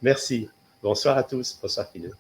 Merci. Bonsoir à tous. Bonsoir, Kinou.